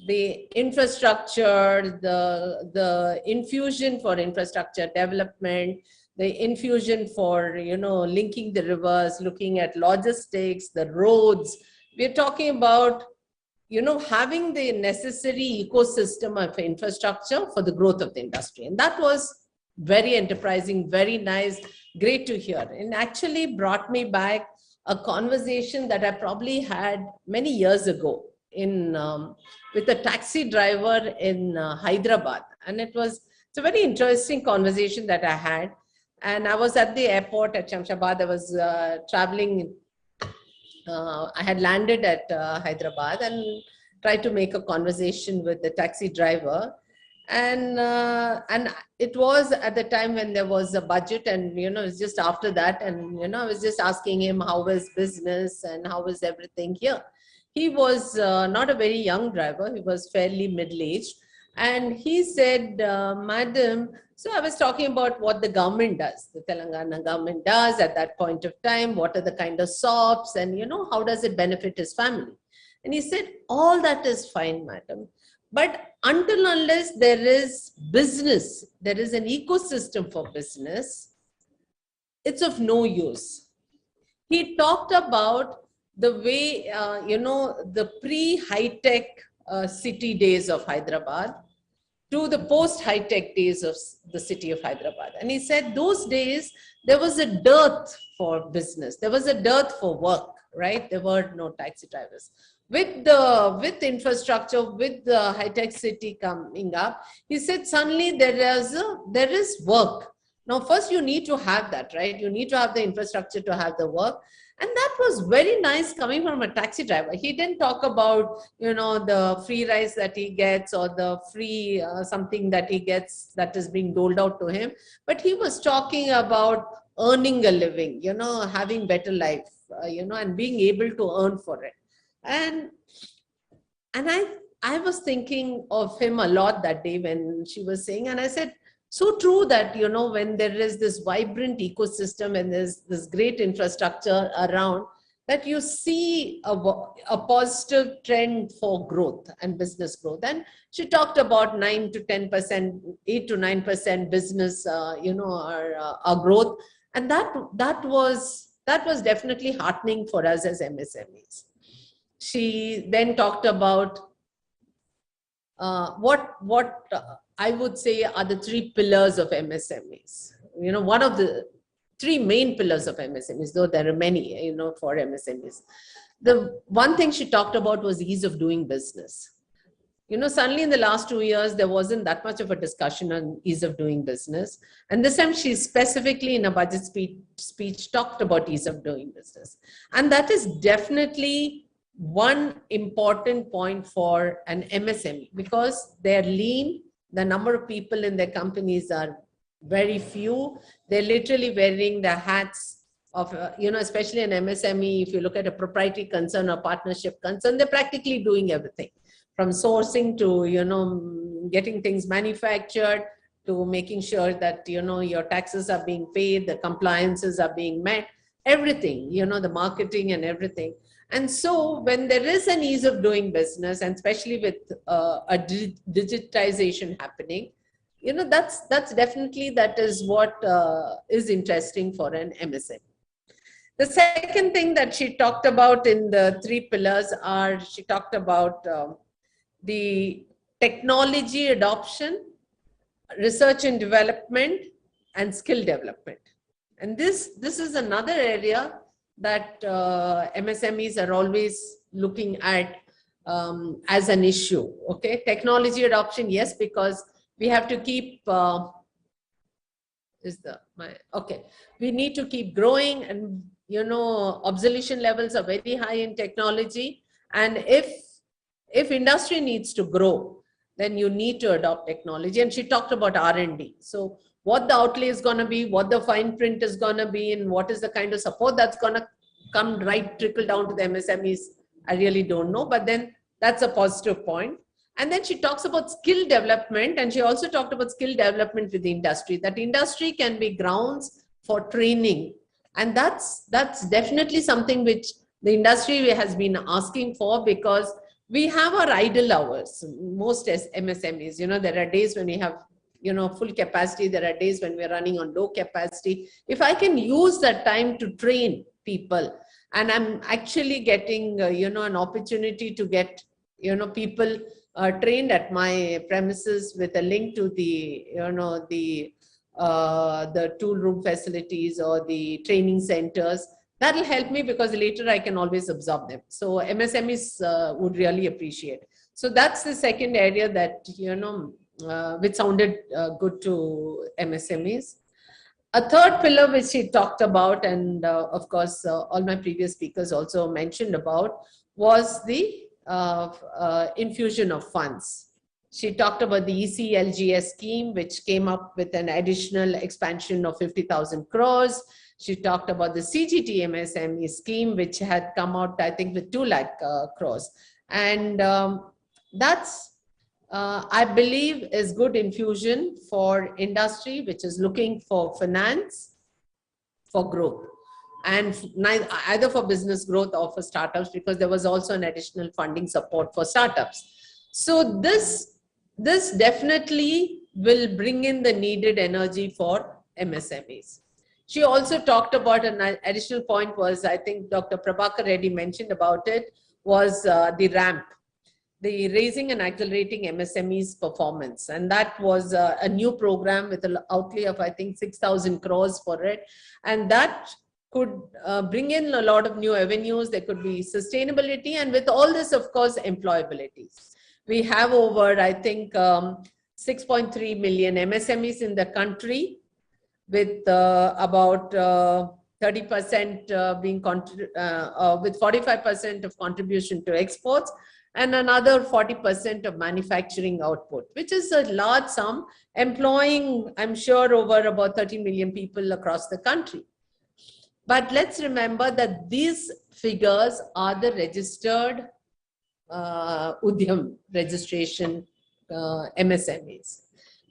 the infrastructure, the infusion for infrastructure development, the infusion for, linking the rivers, looking at logistics, the roads. We're talking about, having the necessary ecosystem of infrastructure for the growth of the industry. And that was very enterprising, very nice, great to hear. And actually brought me back a conversation that I probably had many years ago with a taxi driver in Hyderabad. And it's a very interesting conversation that I had. And I was at the airport at Shamshabad. I was traveling. I had landed at Hyderabad and tried to make a conversation with the taxi driver. And it was at the time when there was a budget, and it was just after that. And I was just asking him how was business and how was everything here. He was not a very young driver. He was fairly middle-aged. And he said, Madam, so I was talking about what the government does, the Telangana government does at that point of time, what are the kind of SOPs, and how does it benefit his family? And he said, all that is fine, madam. But until unless there is business, there is an ecosystem for business, it's of no use. He talked about the way, the pre-high-tech city days of Hyderabad to the post-high-tech days of the city of Hyderabad. And he said those days, there was a dearth for business. There was a dearth for work, right? There were no taxi drivers. With infrastructure, with the high-tech city coming up, he said suddenly there is work. Now, first you need to have that, right? You need to have the infrastructure to have the work. And that was very nice coming from a taxi driver. He didn't talk about, the free rice that he gets or the free something that he gets that is being doled out to him. But he was talking about earning a living, having better life, and being able to earn for it. And I was thinking of him a lot that day when she was saying, and I said, so true that, when there is this vibrant ecosystem and there's this great infrastructure around, that you see a positive trend for growth and business growth. And she talked about 9 to 10%, 8 to 9% business, our growth. And that was definitely heartening for us as MSMEs. She then talked about what I would say are the 3 pillars of MSMEs. One of the 3 main pillars of MSMEs, though there are many, for MSMEs. The one thing she talked about was ease of doing business. Suddenly in the last 2 years, there wasn't that much of a discussion on ease of doing business. And this time she specifically in a budget speech talked about ease of doing business. And that is definitely one important point for an MSME because they're lean. The number of people in their companies are very few. They're literally wearing the hats of, especially an MSME, if you look at a proprietary concern or partnership concern, they're practically doing everything from sourcing to, getting things manufactured to making sure that, your taxes are being paid, the compliances are being met, everything, the marketing and everything. And so when there is an ease of doing business, and especially with a digitization happening, you know, that's definitely, that is what is interesting for an MSME. The second thing that she talked about in the 3 pillars are, she talked about the technology adoption, research and development, and skill development. And this is another area that MSMEs are always looking at as an issue. Okay, technology adoption, yes, because we have to keep we need to keep growing, and you know, obsolescence levels are very high in technology, and if industry needs to grow, then you need to adopt technology. And she talked about R&D. So what the outlay is going to be, what the fine print is going to be, and what is the kind of support that's going to come trickle down to the MSMEs, I really don't know, but then that's a positive point. And then she talks about skill development, and she also talked about skill development with the industry, that industry can be grounds for training. And that's definitely something which the industry has been asking for, because we have our idle hours, most MSMEs, you know, there are days when we have, you know, full capacity, there are days when we're running on low capacity. If I can use that time to train people, and I'm actually getting, you know, an opportunity to get, you know, people trained at my premises with a link to the, you know, the tool room facilities or the training centers, that'll help me, because later I can always absorb them. So MSMEs would really appreciate. So that's the second area that, you know, which sounded good to MSMEs. A third pillar which she talked about, and of course, all my previous speakers also mentioned about, was the infusion of funds. She talked about the ECLGS scheme, which came up with an additional expansion of 50,000 crores. She talked about the CGT MSME scheme, which had come out, I think, with 2 lakh crores. And that's, I believe, is good infusion for industry, which is looking for finance for growth, and either for business growth or for startups, because there was also an additional funding support for startups. So this definitely will bring in the needed energy for MSMEs. She also talked about an additional point was, I think Dr. Prabhakar Reddy mentioned about it, was the RAMP, the Raising and Accelerating MSMEs Performance. And that was a new program with an outlay of, I think, 6,000 crores for it. And that could bring in a lot of new avenues. There could be sustainability, and with all this, of course, employability. We have over, I think, 6.3 million MSMEs in the country, with about 30% being with 45% of contribution to exports, and another 40% of manufacturing output, which is a large sum, employing, I'm sure, over about 30 million people across the country. But let's remember that these figures are the registered Udyam registration MSMEs.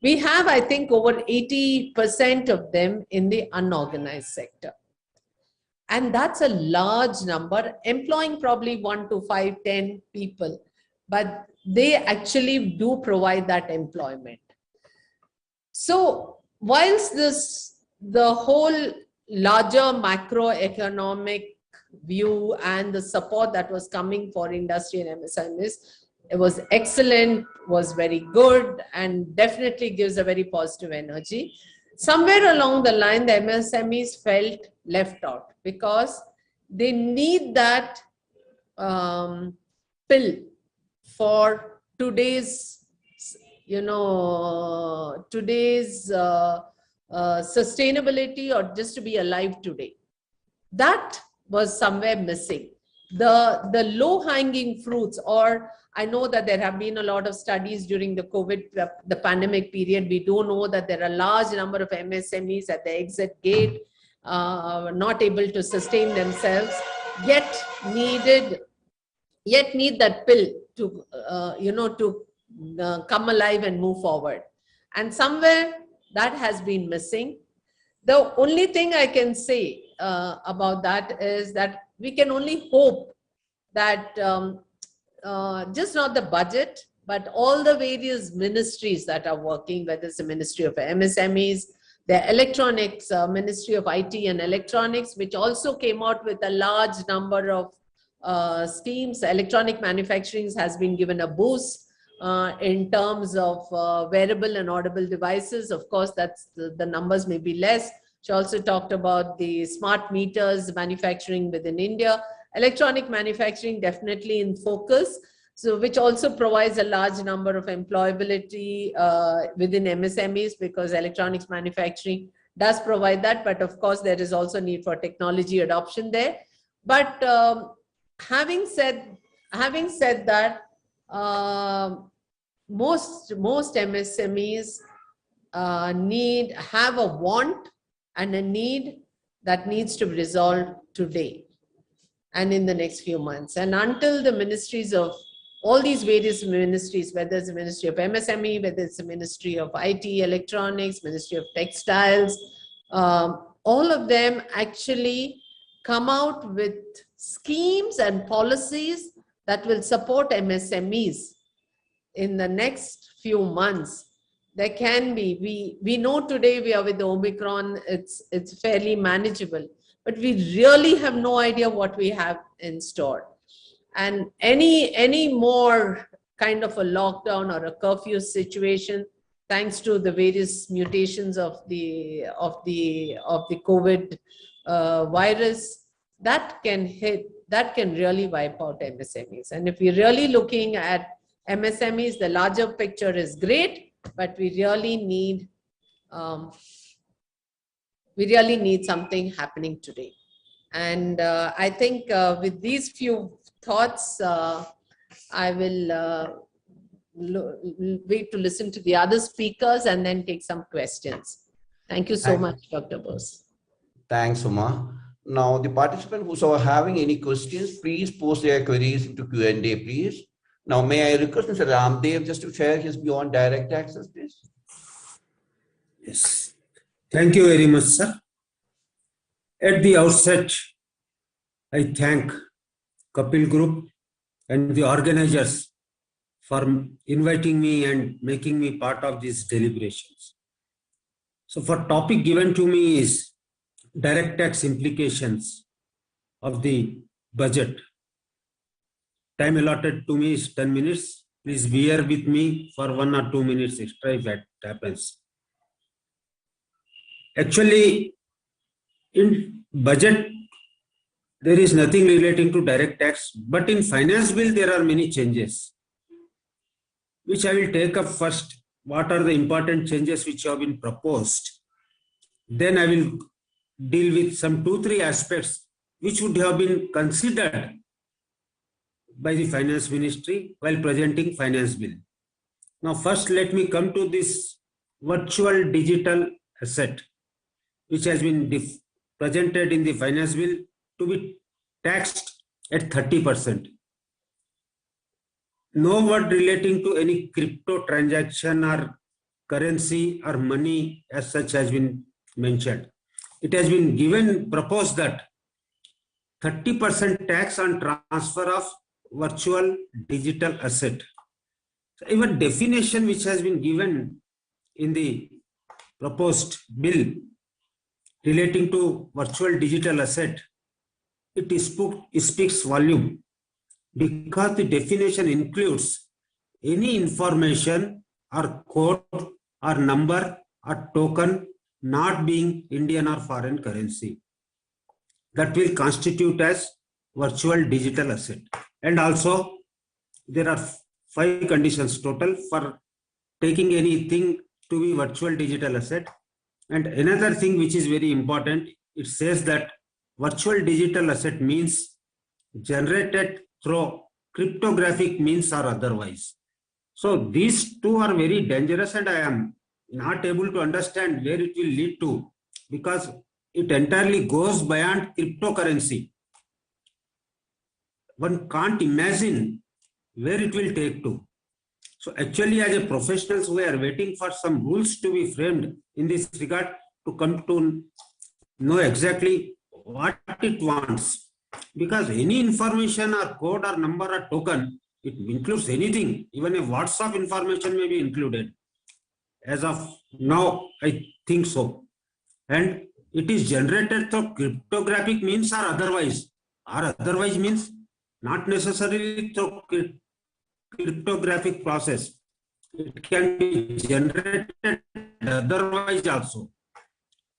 We have, I think, over 80% of them in the unorganized sector. And that's a large number, employing probably 1 to 5, 10 people, but they actually do provide that employment. So whilst the whole larger macroeconomic view and the support that was coming for industry and MSMEs, it was excellent, was very good, and definitely gives a very positive energy. Somewhere along the line, the MSMEs felt left out, because they need that pill for today's, you know, today's sustainability, or just to be alive today. That was somewhere missing. The low-hanging fruits, or I know that there have been a lot of studies during the COVID, the pandemic period. We do know that there are a large number of MSMEs at the exit gate, not able to sustain themselves, yet need that pill to, you know, to come alive and move forward. And somewhere that has been missing. The only thing I can say about that is that we can only hope that just not the budget, but all the various ministries that are working, whether it's the Ministry of MSMEs, the Electronics, Ministry of IT and Electronics, which also came out with a large number of schemes. Electronic manufacturing has been given a boost in terms of wearable and audible devices. Of course, that's the numbers may be less. She also talked about the smart meters manufacturing within India. Electronic manufacturing definitely in focus, so which also provides a large number of employability within MSMEs, because electronics manufacturing does provide that. But of course, there is also need for technology adoption there. But having said that, most MSMEs have a want and a need that needs to be resolved today and in the next few months. And until the ministries of all these various ministries, whether it's the Ministry of MSME, whether it's the Ministry of IT, Electronics, Ministry of Textiles, all of them actually come out with schemes and policies that will support MSMEs in the next few months. There can be, we know today we are with the Omicron, it's fairly manageable, but we really have no idea what we have in store. And any more kind of a lockdown or a curfew situation, thanks to the various mutations of the COVID virus, that can really wipe out MSMEs. And if we're really looking at MSMEs, the larger picture is great, but we really need something happening today. And I think with these few thoughts, I will wait to listen to the other speakers and then take some questions. Thank you so much, Dr. Bose. Thanks, Uma. Now, the participants who are having any questions, please post their queries into Q&A, please. Now, may I request Mr. Ramdev just to share his view on direct taxes, please? Yes. Thank you very much, sir. At the outset, I thank Kapil Group and the organizers for inviting me and making me part of these deliberations. So, for topic given to me is direct tax implications of the budget. Time allotted to me is 10 minutes. Please bear with me for 1 or 2 minutes extra if that happens. Actually, in budget, there is nothing relating to direct tax, but in finance bill, there are many changes, which I will take up first. What are the important changes which have been proposed? Then I will deal with some 2-3 aspects which would have been considered by the finance ministry while presenting finance bill. Now, first let me come to this virtual digital asset, which has been presented in the finance bill to be taxed at 30%. No word relating to any crypto transaction or currency or money as such has been mentioned. It has been proposed that 30% tax on transfer of virtual digital asset. So even definition which has been given in the proposed bill relating to virtual digital asset, it speaks volume, because the definition includes any information or code or number or token not being Indian or foreign currency that will constitute as virtual digital asset. And also there are 5 conditions total for taking anything to be virtual digital asset. And another thing which is very important, it says that virtual digital asset means generated through cryptographic means or otherwise. So these two are very dangerous, and I am not able to understand where it will lead to, because it entirely goes beyond cryptocurrency. One can't imagine where it will take to. So actually, as a professionals, we are waiting for some rules to be framed in this regard to come to know exactly what it wants. because any information or code or number or token, it includes anything. Even a WhatsApp information may be included. As of now, I think so. And it is generated through cryptographic means or otherwise. Or otherwise means not necessarily through cryptographic process. It can be generated otherwise also.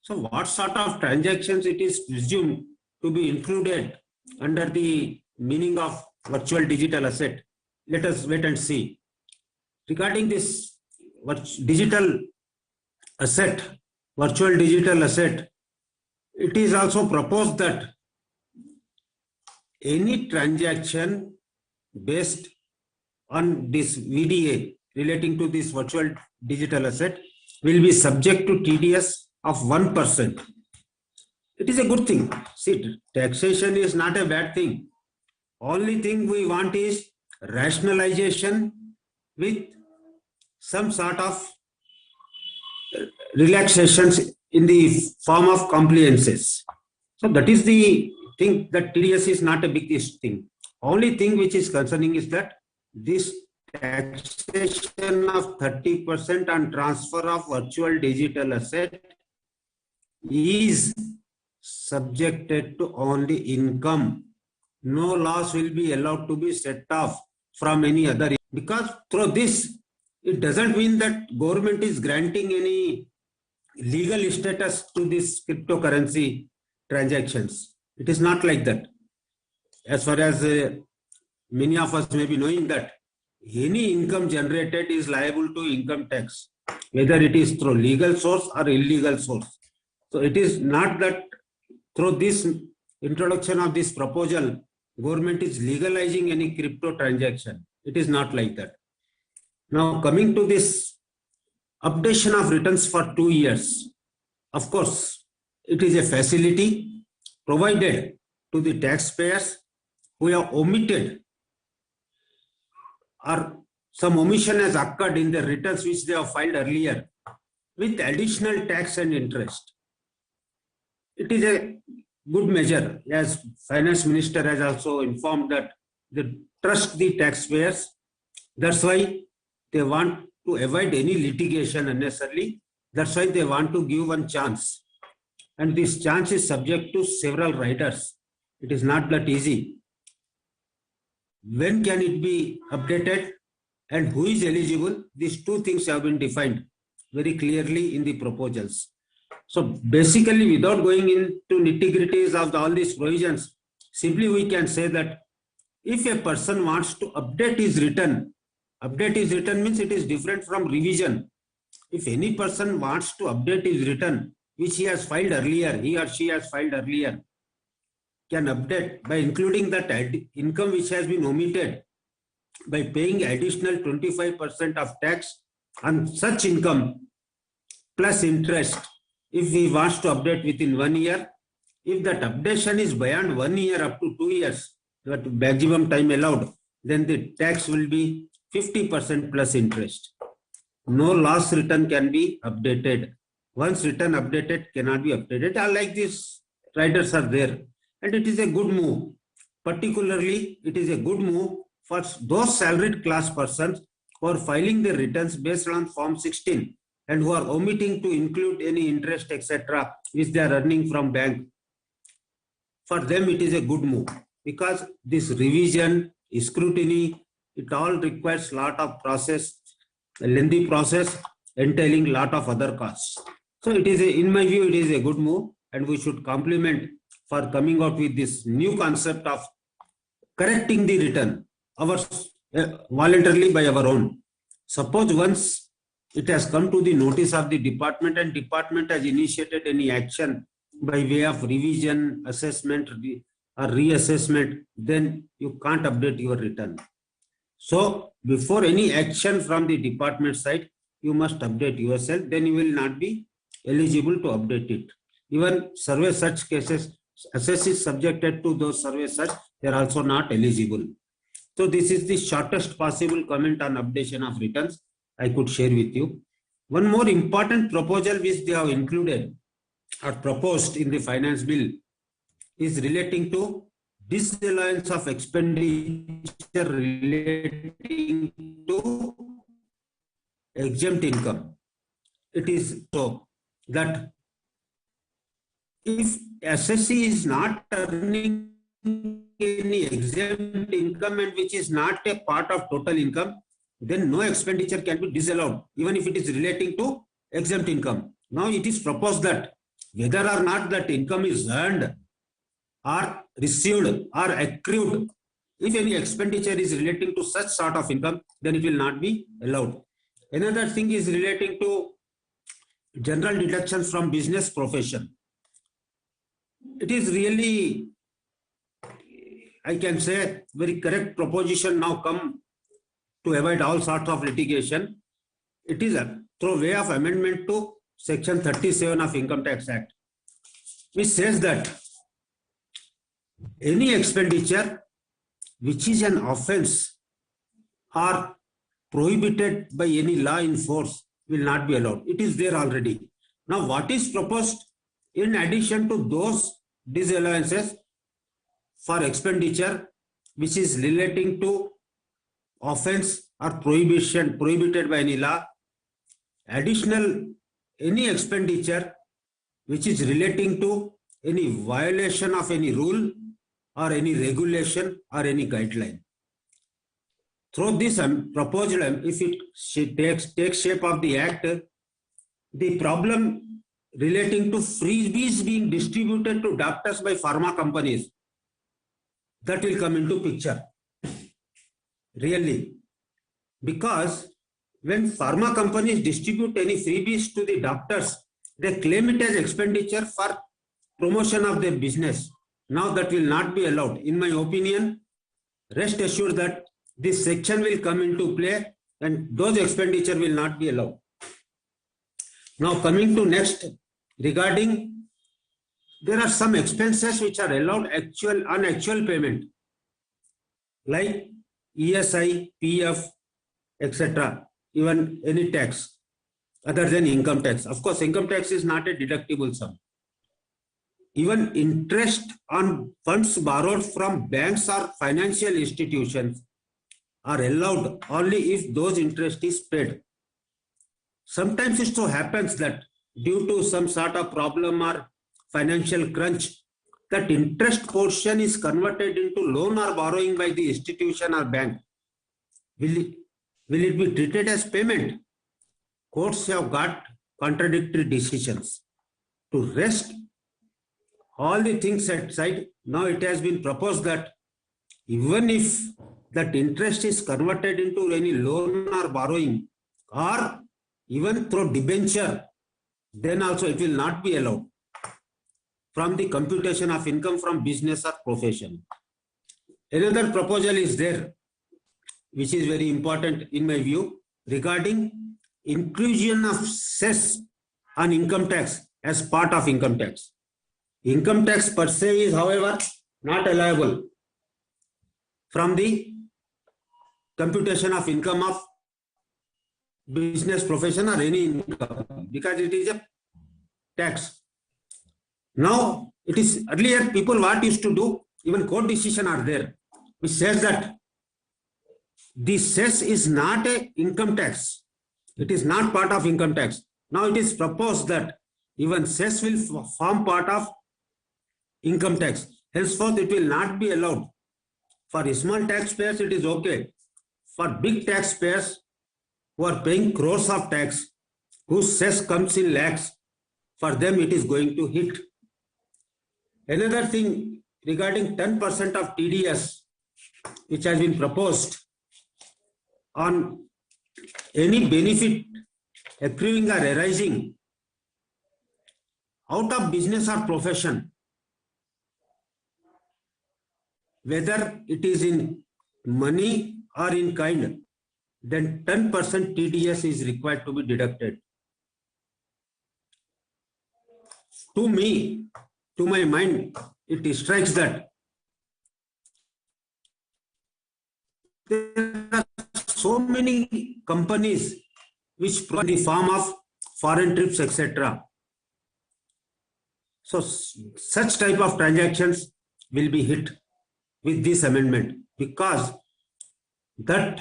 So what sort of transactions it is presumed to be included under the meaning of virtual digital asset? Let us wait and see. Regarding this digital asset, virtual digital asset, it is also proposed that any transaction based on this VDA relating to this virtual digital asset will be subject to TDS of 1%. It is a good thing. See, taxation is not a bad thing. Only thing we want is rationalization with some sort of relaxations in the form of compliances. So that is the thing, that TDS is not a big thing. Only thing which is concerning is that this taxation of 30% on transfer of virtual digital asset is subjected to only income. No loss will be allowed to be set off from any other, because through this, it doesn't mean that government is granting any legal status to this cryptocurrency transactions. It is not like that. As far as many of us may be knowing that any income generated is liable to income tax, whether it is through legal source or illegal source. So it is not that through this introduction of this proposal, government is legalizing any crypto transaction. It is not like that. Now coming to this updation of returns for 2 years, of course, it is a facility provided to the taxpayers who have omitted or some omission has occurred in the returns which they have filed earlier with additional tax and interest. It is a good measure, as Finance Minister has also informed that they trust the taxpayers. That's why they want to avoid any litigation unnecessarily. That's why they want to give one chance. And this chance is subject to several riders. It is not that easy. When can it be updated and who is eligible? These two things have been defined very clearly in the proposals. So basically, without going into nitty-gritties of all these provisions, simply we can say that if a person wants to update his return means it is different from revision. If any person wants to update his return, which he has filed earlier, he or she has filed earlier, can update by including that income which has been omitted, by paying additional 25% of tax on such income plus interest. If he wants to update within 1 year, if that updation is beyond 1 year up to 2 years, that maximum time allowed, then the tax will be 50% plus interest. No loss return can be updated. Once return updated, cannot be updated. All like these riders are there. And it is a good move. Particularly, it is a good move for those salaried class persons who are filing their returns based on Form 16 and who are omitting to include any interest, etc., which they are earning from bank. For them, it is a good move because this revision, scrutiny, it all requires a lot of process, a lengthy process, entailing a lot of other costs. So it is, in my view, it is a good move, and we should compliment for coming out with this new concept of correcting the return voluntarily by our own. Suppose once it has come to the notice of the department and department has initiated any action by way of revision, assessment or reassessment, then you can't update your return. So before any action from the department side, you must update yourself, then you will not be eligible to update it. Even survey search cases, assess is subjected to those survey search, they are also not eligible. So this is the shortest possible comment on updation of returns I could share with you. One more important proposal which they have included or proposed in the finance bill is relating to disallowance of expenditure relating to exempt income. It is so that if assessee is not earning any exempt income and which is not a part of total income, then no expenditure can be disallowed, even if it is relating to exempt income. Now it is proposed that whether or not that income is earned or received or accrued, if any expenditure is relating to such sort of income, then it will not be allowed. Another thing is relating to general deductions from business profession. It is really, I can say, very correct proposition now come to avoid all sorts of litigation. It is through way of amendment to Section 37 of Income Tax Act, which says that any expenditure which is an offense or prohibited by any law in force will not be allowed. It is there already. Now, what is proposed in addition to those disallowances for expenditure which is relating to offense or prohibited by any law, additional any expenditure which is relating to any violation of any rule or any regulation or any guideline. Through this proposal, if it takes shape of the act, the problem relating to freebies being distributed to doctors by pharma companies, that will come into picture. Really. Because when pharma companies distribute any freebies to the doctors, they claim it as expenditure for promotion of their business. Now that will not be allowed. In my opinion, rest assured that this section will come into play and those expenditure will not be allowed. Now coming to next, regarding, there are some expenses which are allowed on actual payment, like ESI, PF, etc. Even any tax other than income tax. Of course, income tax is not a deductible sum. Even interest on funds borrowed from banks or financial institutions are allowed only if those interest is paid. Sometimes it so happens that due to some sort of problem or financial crunch, that interest portion is converted into loan or borrowing by the institution or bank. Will it be treated as payment? Courts have got contradictory decisions. To rest all the things aside, now it has been proposed that even if that interest is converted into any loan or borrowing or even through debenture, then also it will not be allowed from the computation of income from business or profession. Another proposal is there, which is very important in my view, regarding inclusion of cess on income tax as part of income tax. Income tax per se is, however, not allowable from the computation of income of business, profession, or any income, because it is a tax. Now, it is earlier people what used to do, even court decision are there, which says that the cess is not a income tax. It is not part of income tax. Now it is proposed that even cess will form part of income tax. Henceforth, it will not be allowed. For small taxpayers, it is okay. For big taxpayers who are paying crores of tax, whose cess comes in lakhs, for them it is going to hit. Another thing regarding 10% of TDS, which has been proposed on any benefit accruing or arising out of business or profession, whether it is in money or in kind, then 10% TDS is required to be deducted. To me, to my mind, it strikes that there are so many companies which provide the form of foreign trips, etc. So such type of transactions will be hit. with this amendment, because that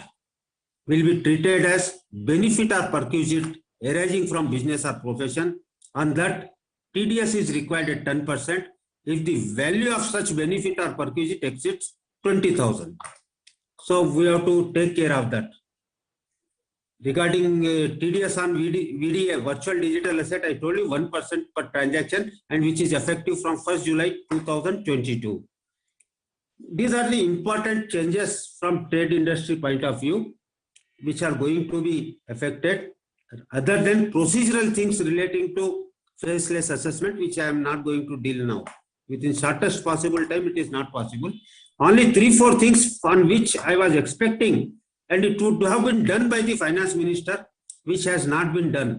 will be treated as benefit or perquisite arising from business or profession, and that TDS is required at 10% if the value of such benefit or perquisite exceeds 20,000. So we have to take care of that. Regarding TDS on VDA, virtual digital asset, I told you 1% per transaction, and which is effective from 1st July 2022. These are the important changes from trade industry point of view, which are going to be affected, other than procedural things relating to faceless assessment, which I am not going to deal now. Within shortest possible time, it is not possible. Only 3-4 things on which I was expecting, and it would have been done by the finance minister, which has not been done,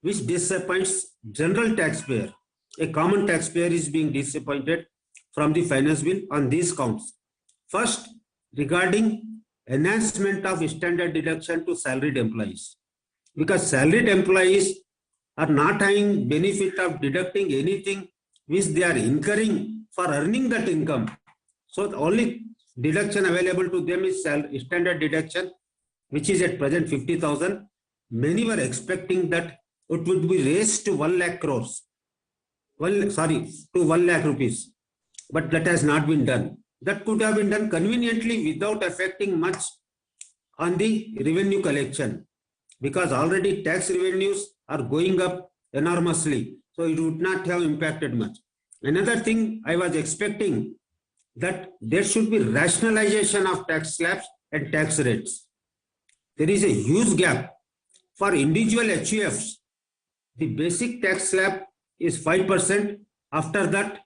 which disappoints general taxpayer. A common taxpayer is being disappointed from the finance bill on these counts. First, regarding enhancement of standard deduction to salaried employees, because salaried employees are not having benefit of deducting anything which they are incurring for earning that income. So the only deduction available to them is standard deduction, which is at present 50,000. Many were expecting that it would be raised to 1 lakh crores. To 1 lakh rupees. But that has not been done. That could have been done conveniently without affecting much on the revenue collection, because already tax revenues are going up enormously. So it would not have impacted much. Another thing I was expecting, that there should be rationalization of tax slabs and tax rates. There is a huge gap. For individual HUFs, the basic tax slab is 5%. After that,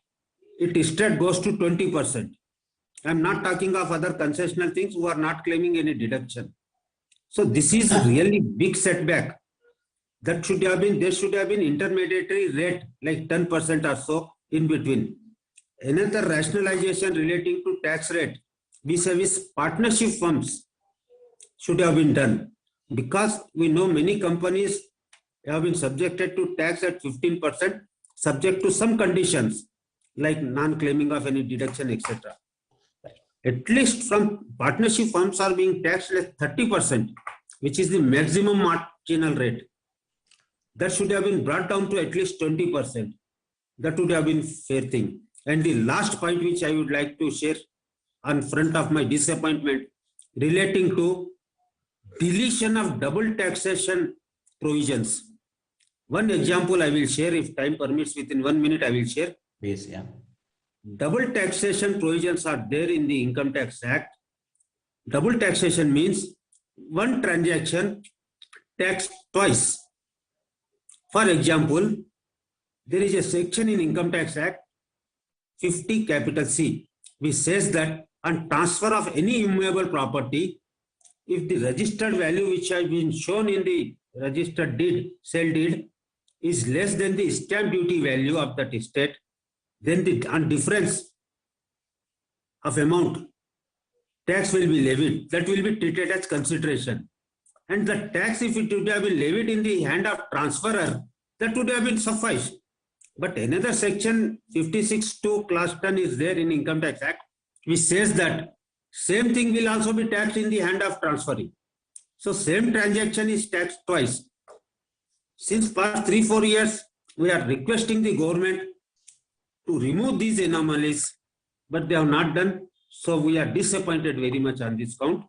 it instead goes to 20%. I am not talking of other concessional things who are not claiming any deduction. So this is really big setback. That should have been, there should have been intermediary rate like 10% or so in between. Another rationalization relating to tax rate vis-a-vis partnership firms should have been done, because we know many companies have been subjected to tax at 15%, subject to some conditions like non-claiming of any deduction, etc. At least from partnership firms are being taxed at 30%, which is the maximum marginal rate. That should have been brought down to at least 20%. That would have been fair thing. And the last point which I would like to share on front of my disappointment relating to deletion of double taxation provisions. One example I will share, if time permits, within 1 minute I will share. Please, yeah. Double taxation provisions are there in the Income Tax Act. Double taxation means one transaction taxed twice. For example, there is a section in Income Tax Act 50 capital C, which says that on transfer of any immovable property, if the registered value which has been shown in the registered deed, sale deed, is less than the stamp duty value of that estate, then the on difference of amount, tax will be levied. That will be treated as consideration. And the tax, if it would have been levied in the hand of transferor, that would have been sufficed. But another section 56(2) class 10 is there in Income Tax Act, which says that same thing will also be taxed in the hand of transferee. So same transaction is taxed twice. Since past 3-4 years, we are requesting the government to remove these anomalies, but they have not done. So we are disappointed very much on this count.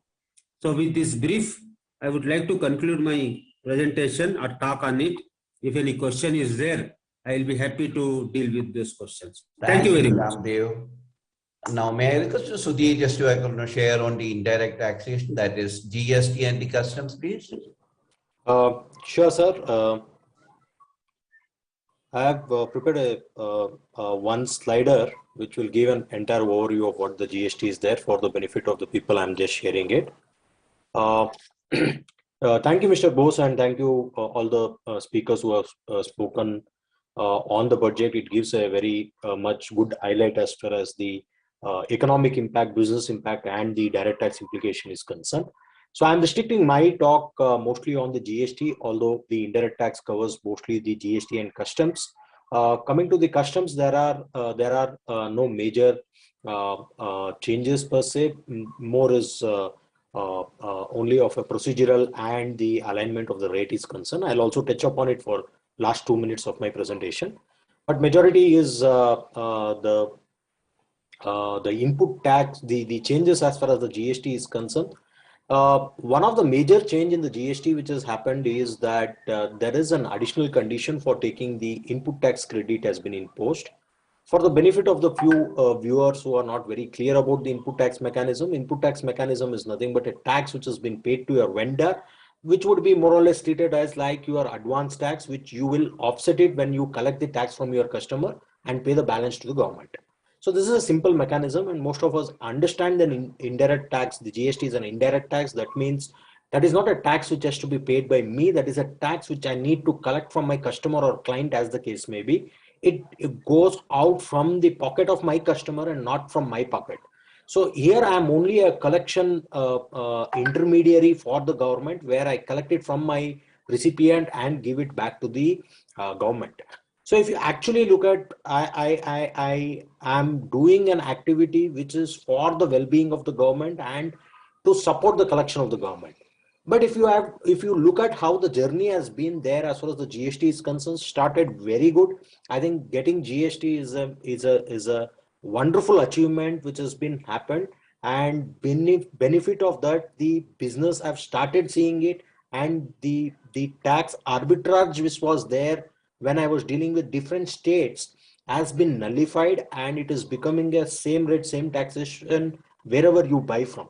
So with this brief, I would like to conclude my presentation or talk on it. If any question is there, I will be happy to deal with those questions. Thank you very much. Ramdev. Now, may I request Sudhir just to share on the indirect taxation, that is GST and the customs, please? Sure, sir. I have prepared one slider which will give an entire overview of what the GST is there for the benefit of the people. I'm just sharing it. Thank you, Mr. Bose, and thank you all the speakers who have spoken on the budget. It gives a very much good highlight as far as the economic impact, business impact, and the direct tax implication is concerned. So I'm restricting my talk mostly on the GST, although the indirect tax covers mostly the GST and customs. Coming to the customs, there are no major changes per se. More is only of a procedural and the alignment of the rate is concerned. I'll also touch upon it for last 2 minutes of my presentation. But majority is the input tax, the changes as far as the GST is concerned. One of the major change in the GST which has happened is that there is an additional condition for taking the input tax credit has been imposed. For the benefit of the few viewers who are not very clear about the input tax mechanism is nothing but a tax which has been paid to your vendor, which would be more or less treated as like your advance tax, which you will offset it when you collect the tax from your customer and pay the balance to the government. So this is a simple mechanism, and most of us understand that indirect tax, the GST is an indirect tax. That means that is not a tax which has to be paid by me. That is a tax which I need to collect from my customer or client, as the case may be. It goes out from the pocket of my customer and not from my pocket. So here I am only a collection intermediary for the government, where I collect it from my recipient and give it back to the government. So if you actually look at, I am doing an activity which is for the well-being of the government and to support the collection of the government. But if you look at how the journey has been there as far as the GST is concerned, started very good. I think getting GST is a wonderful achievement which has been happened, and benefit of that, the business have started seeing it, and the tax arbitrage which was there when I was dealing with different states has been nullified, and it is becoming a same rate, same taxation wherever you buy from.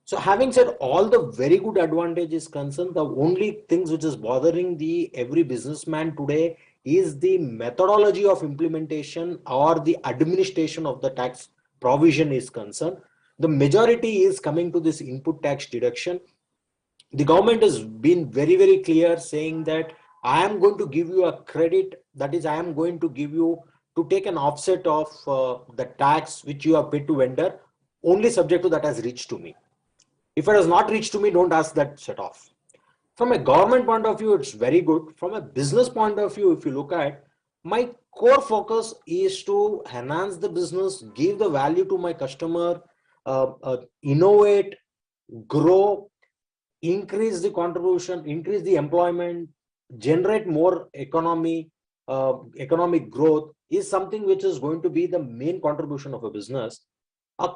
So having said all the very good advantages concerned, the only things which is bothering every businessman today is the methodology of implementation or the administration of the tax provision is concerned. The majority is coming to this input tax deduction. The government has been very, very clear saying that I am going to give you a credit, that is, I am going to give you to take an offset of the tax which you have paid to vendor, only subject to that has reached to me. If it has not reached to me, don't ask that set off. From a government point of view, it's very good. From a business point of view, if you look at, my core focus is to enhance the business, give the value to my customer, innovate, grow, increase the contribution, increase the employment, generate more economic growth is something which is going to be the main contribution of a business. A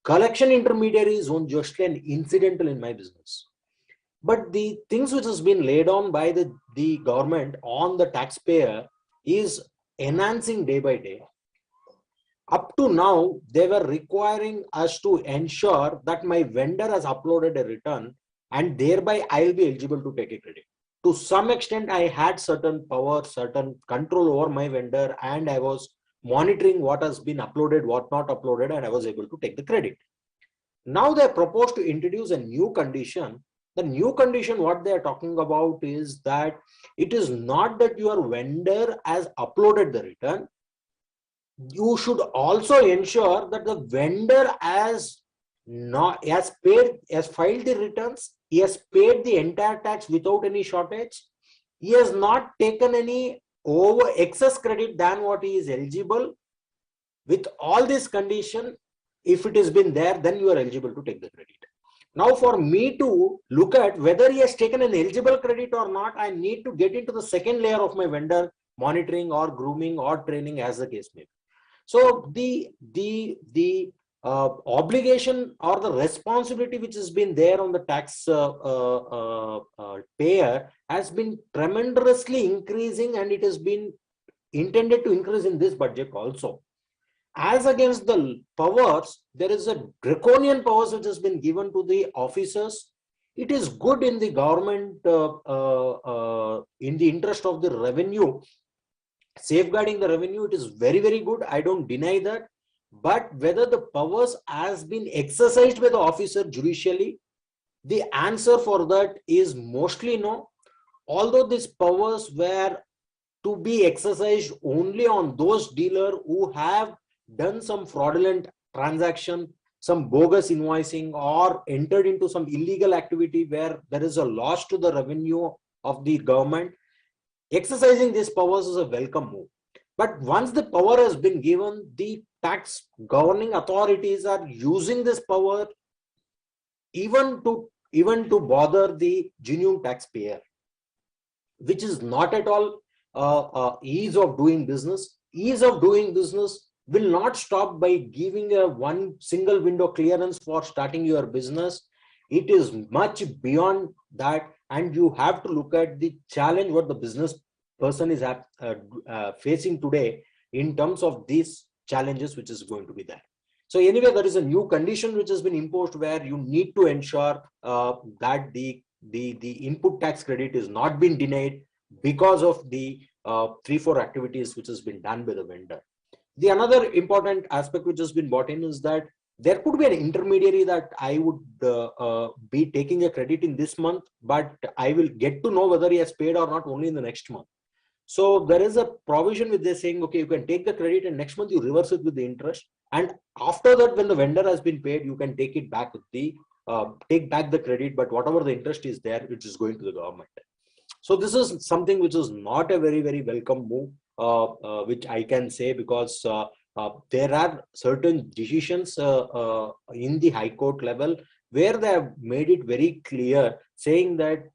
collection intermediary is just an incidental in my business. But the things which has been laid on by the government on the taxpayer is enhancing day by day. Up to now, they were requiring us to ensure that my vendor has uploaded a return, and thereby I'll be eligible to take a credit. To some extent, I had certain power, certain control over my vendor, and I was monitoring what has been uploaded, what not uploaded, and I was able to take the credit. Now they propose to introduce a new condition. The new condition, what they are talking about is that it is not that your vendor has uploaded the return. You should also ensure that the vendor has filed the returns. He has paid the entire tax without any shortage. He has not taken any over excess credit than what he is eligible. With all this condition, if it has been there, then you are eligible to take the credit. Now, for me to look at whether he has taken an eligible credit or not, I need to get into the second layer of my vendor monitoring or grooming or training, as the case may be. So the obligation or the responsibility which has been there on the tax payer has been tremendously increasing, and it has been intended to increase in this budget also. As against the powers, there is a draconian powers which has been given to the officers. It is good in the government, in the interest of the revenue, safeguarding the revenue. It is very, very good. I don't deny that. But whether the powers has been exercised by the officer judicially, the answer for that is mostly no. Although these powers were to be exercised only on those dealers who have done some fraudulent transaction, some bogus invoicing, or entered into some illegal activity where there is a loss to the revenue of the government, exercising these powers is a welcome move. But once the power has been given, the tax governing authorities are using this power even to bother the genuine taxpayer, which is not at all ease of doing business. Ease of doing business will not stop by giving a one single window clearance for starting your business. It is much beyond that, and you have to look at the challenge what the business person is facing today in terms of these challenges which is going to be there. So anyway, there is a new condition which has been imposed where you need to ensure that the input tax credit is not been denied because of the 3-4 activities which has been done by the vendor. The another important aspect which has been brought in is that there could be an intermediary that I would be taking a credit in this month, but I will get to know whether he has paid or not only in the next month. So there is a provision with this saying, okay, you can take the credit and next month you reverse it with the interest. And after that, when the vendor has been paid, you can take it back with the, take back the credit, but whatever the interest is there, it is going to the government. So this is something which is not a very, very welcome move, which I can say, because there are certain decisions in the High Court level where they have made it very clear saying that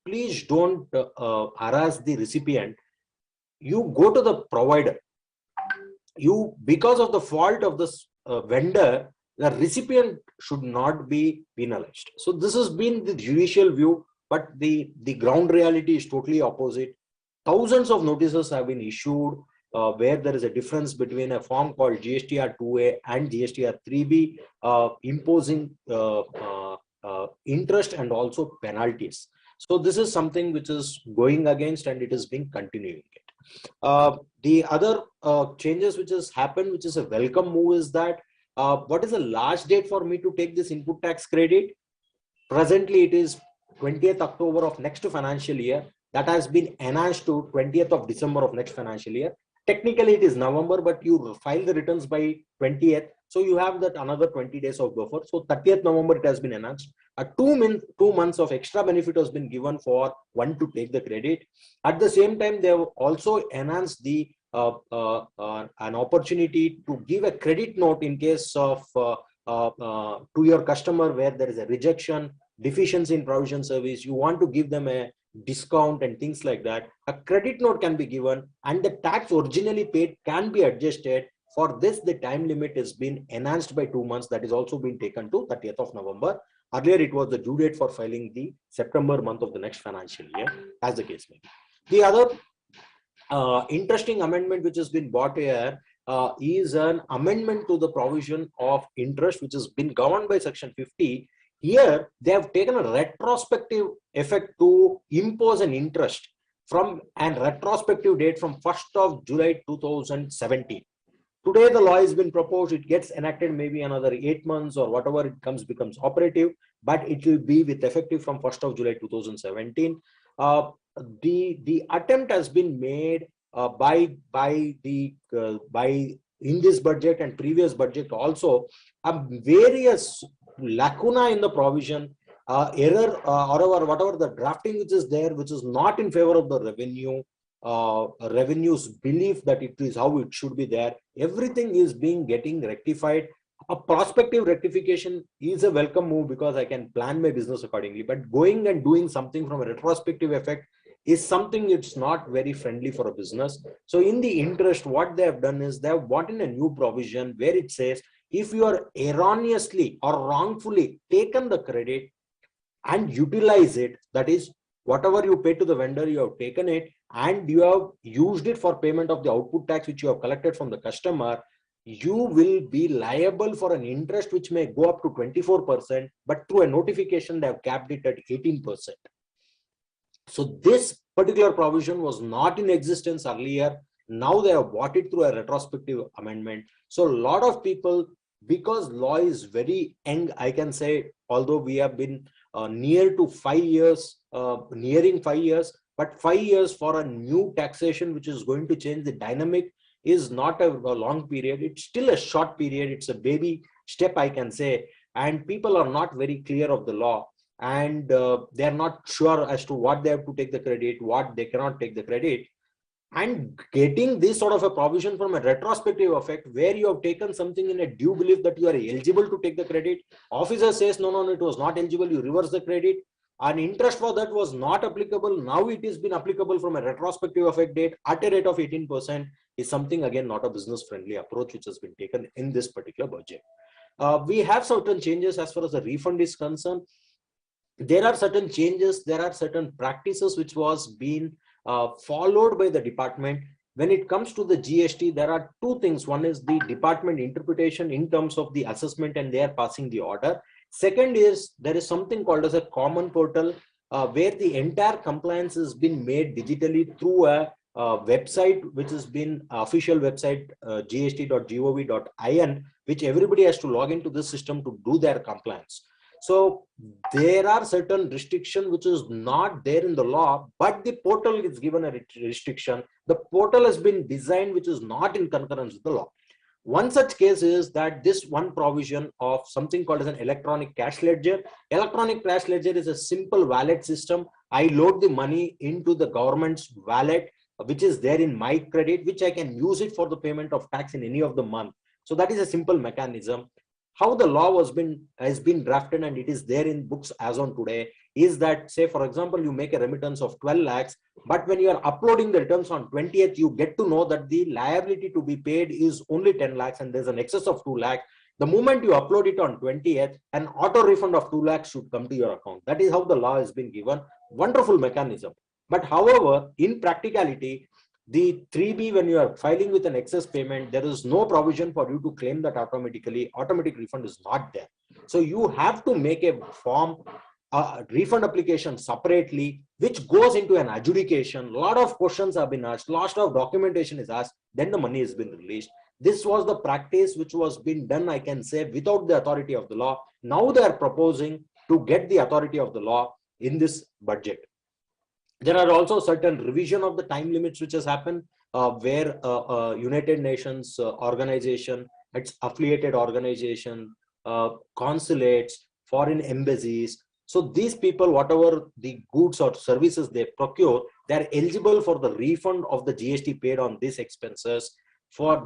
please don't harass the recipient. You go to the provider. You, because of the fault of this vendor, the recipient should not be penalized. So this has been the judicial view, but the ground reality is totally opposite. Thousands of notices have been issued where there is a difference between a form called GSTR 2A and GSTR 3B, imposing interest and also penalties. So this is something which is going against, and it is being continuing it. The other changes which has happened, which is a welcome move, is that what is the last date for me to take this input tax credit? Presently, it is 20th October of next financial year. That has been enhanced to 20th of December of next financial year. Technically, it is November, but you file the returns by 20th. So you have that another 20 days of buffer. So 30th November, it has been enhanced. 2 months of extra benefit has been given for one to take the credit. At the same time, they have also enhanced the an opportunity to give a credit note in case of to your customer where there is a rejection, deficiency in provision service. You want to give them a discount and things like that. A credit note can be given, and the tax originally paid can be adjusted. For this, the time limit has been enhanced by 2 months. That is also been taken to 30th of November. Earlier, it was the due date for filing the September month of the next financial year, as the case may be. The other interesting amendment which has been brought here is an amendment to the provision of interest, which has been governed by Section 50. Here, they have taken a retrospective effect to impose an interest from an retrospective date from 1st of July 2017. Today, the law has been proposed. It gets enacted maybe another 8 months or whatever it becomes operative, but it will be with effective from 1st of July 2017. The attempt has been made by in this budget and previous budget also, various lacuna in the provision, error or whatever the drafting which is there, which is not in favor of the revenue's belief that it is how it should be there. Everything is getting rectified. A prospective rectification is a welcome move because I can plan my business accordingly, but going and doing something from a retrospective effect is something it's not very friendly for a business. So in the interest, what they have done is they have brought in a new provision where it says, if you are erroneously or wrongfully taken the credit and utilize it, that is, whatever you pay to the vendor, you have taken it and you have used it for payment of the output tax which you have collected from the customer, you will be liable for an interest which may go up to 24%, but through a notification, they have capped it at 18%. So this particular provision was not in existence earlier. Now they have brought it through a retrospective amendment. So a lot of people, because law is very young, I can say, although we have been near to 5 years, nearing 5 years, but 5 years for a new taxation which is going to change the dynamic is not a long period. It's still a short period. It's a baby step, I can say, and people are not very clear of the law, and they are not sure as to what they have to take the credit, what they cannot take the credit. And getting this sort of a provision from a retrospective effect, where you have taken something in a due belief that you are eligible to take the credit, officer says, no, it was not eligible, you reverse the credit, and interest for that was not applicable. Now it has been applicable from a retrospective effect date at a rate of 18%, is something, again, not a business friendly approach which has been taken in this particular budget. We have certain changes as far as the refund is concerned. There are certain changes, there are certain practices which was being followed by the department. When it comes to the GST, there are two things. One is the department interpretation in terms of the assessment, and they are passing the order. Second is there is something called as a common portal where the entire compliance has been made digitally through a website, which has been official website, gst.gov.in, which everybody has to log into this system to do their compliance. So there are certain restrictions which is not there in the law, but the portal is given a restriction. The portal has been designed which is not in concurrence with the law. One such case is that this one provision of something called as an electronic cash ledger. Electronic cash ledger is a simple wallet system. I load the money into the government's wallet, which is there in my credit, which I can use it for the payment of tax in any of the month. So that is a simple mechanism. How the law has been drafted, and it is there in books as on today, is that, say, for example, you make a remittance of 12 lakhs, but when you are uploading the returns on 20th, you get to know that the liability to be paid is only 10 lakhs and there's an excess of 2 lakhs. The moment you upload it on 20th, an auto refund of 2 lakhs should come to your account. That is how the law has been given. Wonderful mechanism. But however, in practicality, the 3B, when you are filing with an excess payment, there is no provision for you to claim that automatically. Automatic refund is not there. So you have to make a form, refund application separately, which goes into an adjudication. A lot of questions have been asked, lot of documentation is asked, then the money has been released. This was the practice which was being done, I can say, without the authority of the law. Now they are proposing to get the authority of the law in this budget. There are also certain revision of the time limits which has happened, where United Nations organization, its affiliated organization, consulates, foreign embassies. So these people, whatever the goods or services they procure, they are eligible for the refund of the GST paid on these expenses.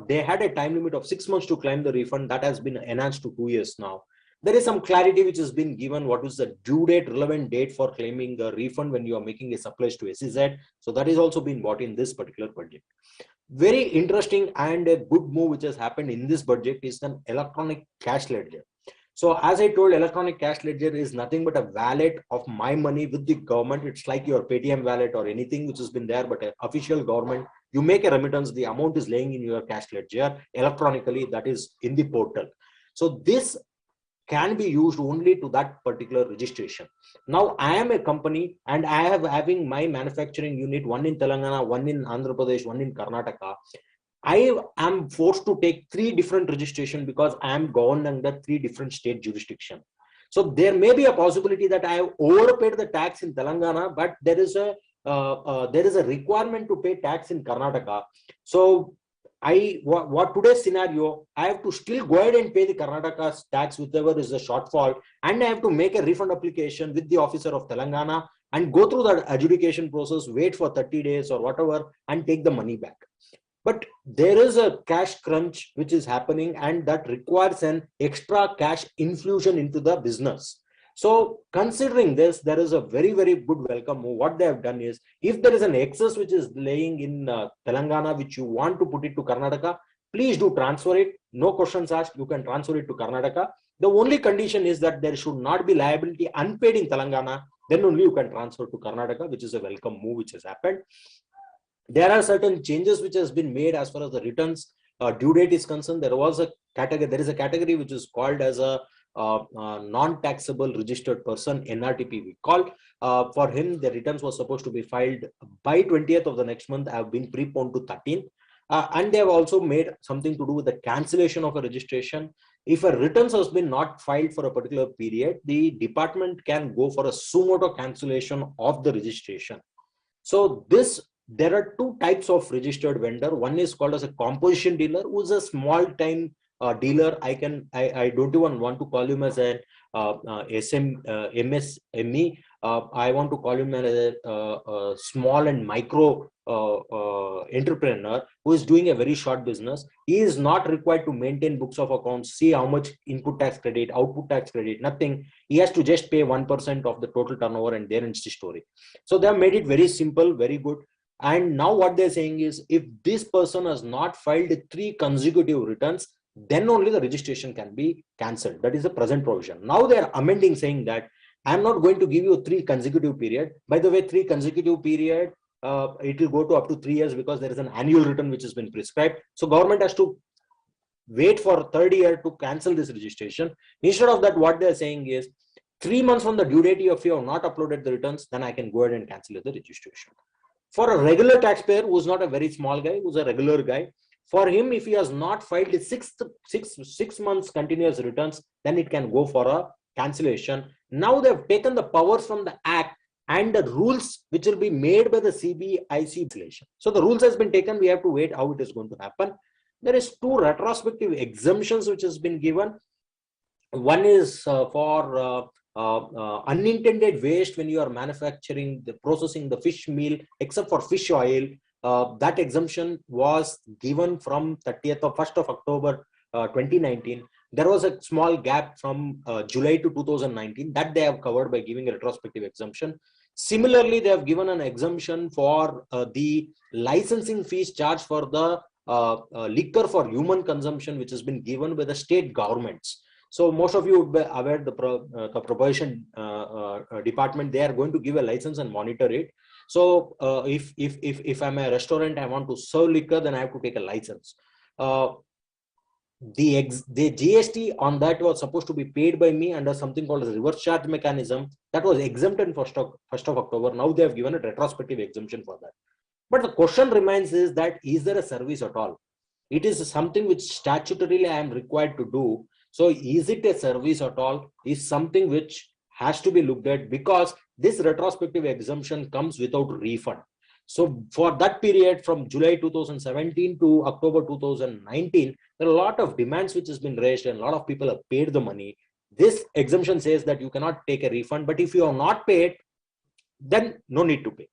They had a time limit of 6 months to claim the refund. That has been enhanced to 2 years now. There is some clarity which has been given. What is the due date, relevant date for claiming a refund when you are making a supplies to SEZ? So that is also been bought in this particular budget. Very interesting and a good move which has happened in this budget is an electronic cash ledger. So as I told, electronic cash ledger is nothing but a wallet of my money with the government. It's like your Paytm wallet or anything which has been there, but an official government. You make a remittance, the amount is laying in your cash ledger electronically, that is in the portal. So this can be used only to that particular registration. Now I am a company and I have having my manufacturing unit, one in Telangana, one in Andhra Pradesh, one in Karnataka. I am forced to take 3 different registration because I am governed under 3 different state jurisdiction. So there may be a possibility that I have overpaid the tax in Telangana, but there is a requirement to pay tax in Karnataka. So what today's scenario, I have to still go ahead and pay the Karnataka's tax, whichever is the shortfall, and I have to make a refund application with the officer of Telangana and go through the adjudication process, wait for 30 days or whatever, and take the money back. But there is a cash crunch which is happening, and that requires an extra cash infusion into the business. So considering this, there is a very, very good welcome move. What they have done is, if there is an excess which is laying in Telangana, which you want to put it to Karnataka, please do transfer it. No questions asked. You can transfer it to Karnataka. The only condition is that there should not be liability unpaid in Telangana. Then only you can transfer to Karnataka, which is a welcome move which has happened. There are certain changes which has been made as far as the returns due date is concerned. There is a category which is called as a non-taxable registered person, NRTP we call. For him, the returns were supposed to be filed by 20th of the next month, have been preponed to 13th. And they have also made something to do with the cancellation of a registration. If a returns has been not filed for a particular period, the department can go for a suo motu cancellation of the registration. So there are 2 types of registered vendor. One is called as a composition dealer, who is a small time dealer, I don't even want to call him as an MSME. I want to call him as a small and micro entrepreneur who is doing a very short business. He is not required to maintain books of accounts, see how much input tax credit, output tax credit, nothing. He has to just pay 1% of the total turnover, and there ends the story. So they have made it very simple, very good. And now what they're saying is, if this person has not filed 3 consecutive returns, then only the registration can be cancelled. That is the present provision. Now they're amending, saying that I'm not going to give you 3 consecutive period. By the way, 3 consecutive period, it will go to up to 3 years because there is an annual return which has been prescribed. So government has to wait for 3rd year to cancel this registration. Instead of that, what they're saying is 3 months from the due date, if you have not uploaded the returns, then I can go ahead and cancel the registration. For a regular taxpayer who's not a very small guy, who's a regular guy, for him, if he has not filed his 6 months continuous returns, then it can go for a cancellation. Now they've taken the powers from the Act and the rules which will be made by the CBIC legislation. So the rules has been taken. We have to wait how it is going to happen. There is 2 retrospective exemptions which has been given. One is for unintended waste when you are manufacturing, processing the fish meal, except for fish oil. That exemption was given from 1st of October 2019. There was a small gap from July to 2019 that they have covered by giving a retrospective exemption. Similarly, they have given an exemption for the licensing fees charged for the liquor for human consumption, which has been given by the state governments. So most of you would be aware the prohibition department, they are going to give a license and monitor it. So if I'm a restaurant, I want to serve liquor, then I have to take a license. The GST on that was supposed to be paid by me under something called as reverse charge mechanism. That was exempted 1st of October. Now they have given a retrospective exemption for that. But the question remains is that, is there a service at all? It is something which statutorily I am required to do. So is it a service at all? Is something which has to be looked at, because this retrospective exemption comes without refund. So for that period from July 2017 to October 2019, there are a lot of demands which has been raised and a lot of people have paid the money. This exemption says that you cannot take a refund, but if you have not paid, then no need to pay.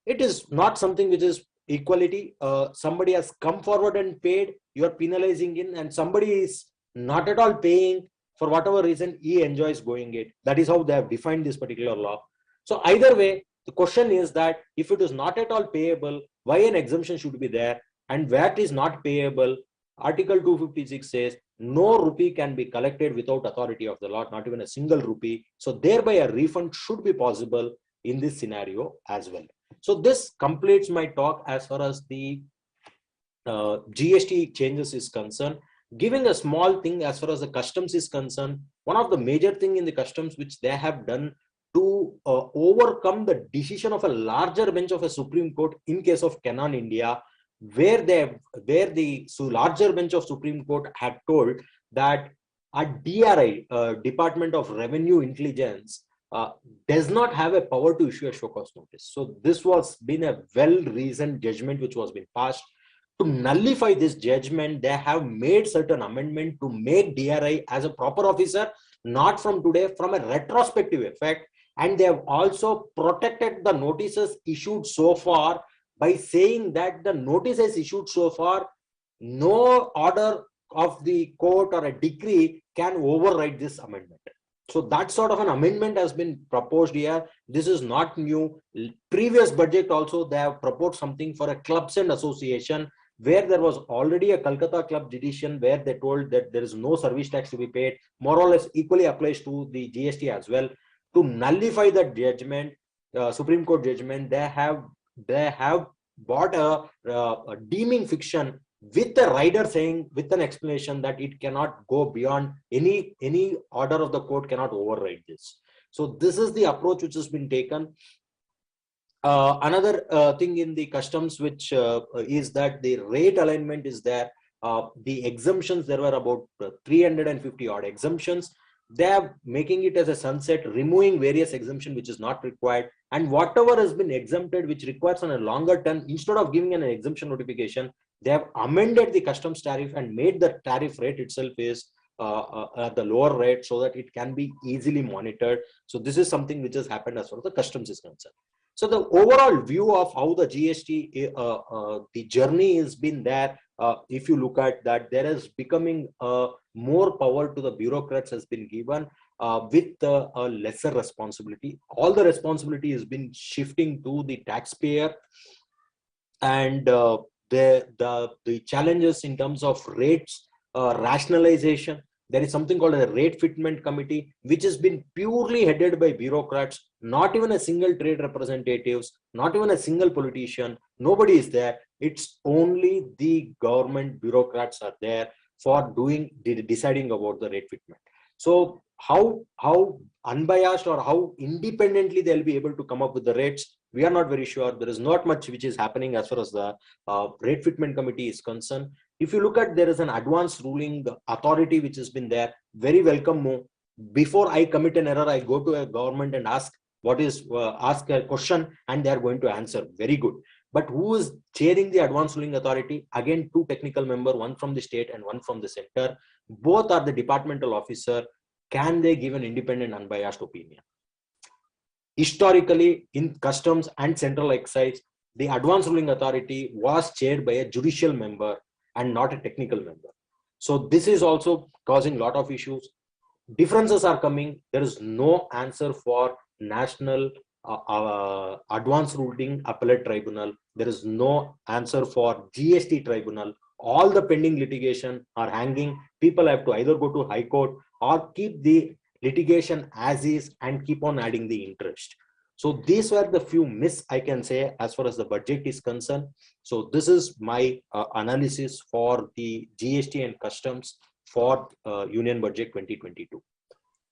It is not something which is equality. Somebody has come forward and paid, you are penalizing in, and somebody is not at all paying for whatever reason, he enjoys going it. That is how they have defined this particular law. So either way, the question is that if it is not at all payable, why an exemption should be there? And where it is not payable, Article 256 says no rupee can be collected without authority of the law, not even a single rupee. So thereby a refund should be possible in this scenario as well. So this completes my talk as far as the GST changes is concerned. Giving a small thing as far as the customs is concerned, one of the major thing in the customs which they have done to overcome the decision of a larger bench of a Supreme Court in case of Canon India, where the larger bench of Supreme Court had told that a DRI, Department of Revenue Intelligence, does not have a power to issue a show cause notice. So this was been a well-reasoned judgment which was been passed. To nullify this judgment, they have made certain amendment to make DRI as a proper officer, not from today, from a retrospective effect. And they have also protected the notices issued so far by saying that the notices issued so far, no order of the court or a decree can override this amendment. So that sort of an amendment has been proposed here. This is not new. Previous budget also, they have proposed something for a clubs and association, where there was already a Calcutta club decision where they told that there is no service tax to be paid, more or less equally applies to the GST as well. To nullify that judgment, Supreme Court judgment, they have bought a deeming fiction with the rider saying, with an explanation that it cannot go beyond any order of the court cannot override this. So this is the approach which has been taken. Another thing in the customs which is that the rate alignment is there. The exemptions, there were about 350 odd exemptions. They are making it as a sunset, removing various exemptions which is not required, and whatever has been exempted which requires on a longer term, instead of giving an exemption notification, They have amended the customs tariff and made the tariff rate itself is at the lower rate so that it can be easily monitored. So this is something which has happened as far as the customs is concerned. So the overall view of how the GST, the journey has been there. If you look at that, there is becoming more power to the bureaucrats has been given with a lesser responsibility. All the responsibility has been shifting to the taxpayer, and the challenges in terms of rates, rationalization. There is something called a rate fitment committee, which has been purely headed by bureaucrats, not even a single trade representatives, not even a single politician. Nobody is there. It's only the government bureaucrats are there for deciding about the rate fitment. So how unbiased or how independently they'll be able to come up with the rates, we are not very sure. There is not much which is happening as far as the rate fitment committee is concerned. If you look at, there is an advanced ruling authority which has been there. Very welcome move. Before I commit an error, I go to a government and ask ask a question, and they are going to answer. Very good. But who is chairing the advanced ruling authority? Again, two technical members, one from the state and one from the center. Both are the departmental officer. Can they give an independent, unbiased opinion? Historically, in customs and central excise, the advanced ruling authority was chaired by a judicial member and not a technical member. So this is also causing a lot of issues. Differences are coming. There is no answer for national advanced ruling appellate tribunal. There is no answer for GST tribunal. All the pending litigation are hanging. People have to either go to high court or keep the litigation as is and keep on adding the interest. So these were the few myths I can say as far as the budget is concerned. So this is my analysis for the GST and customs for Union Budget 2022.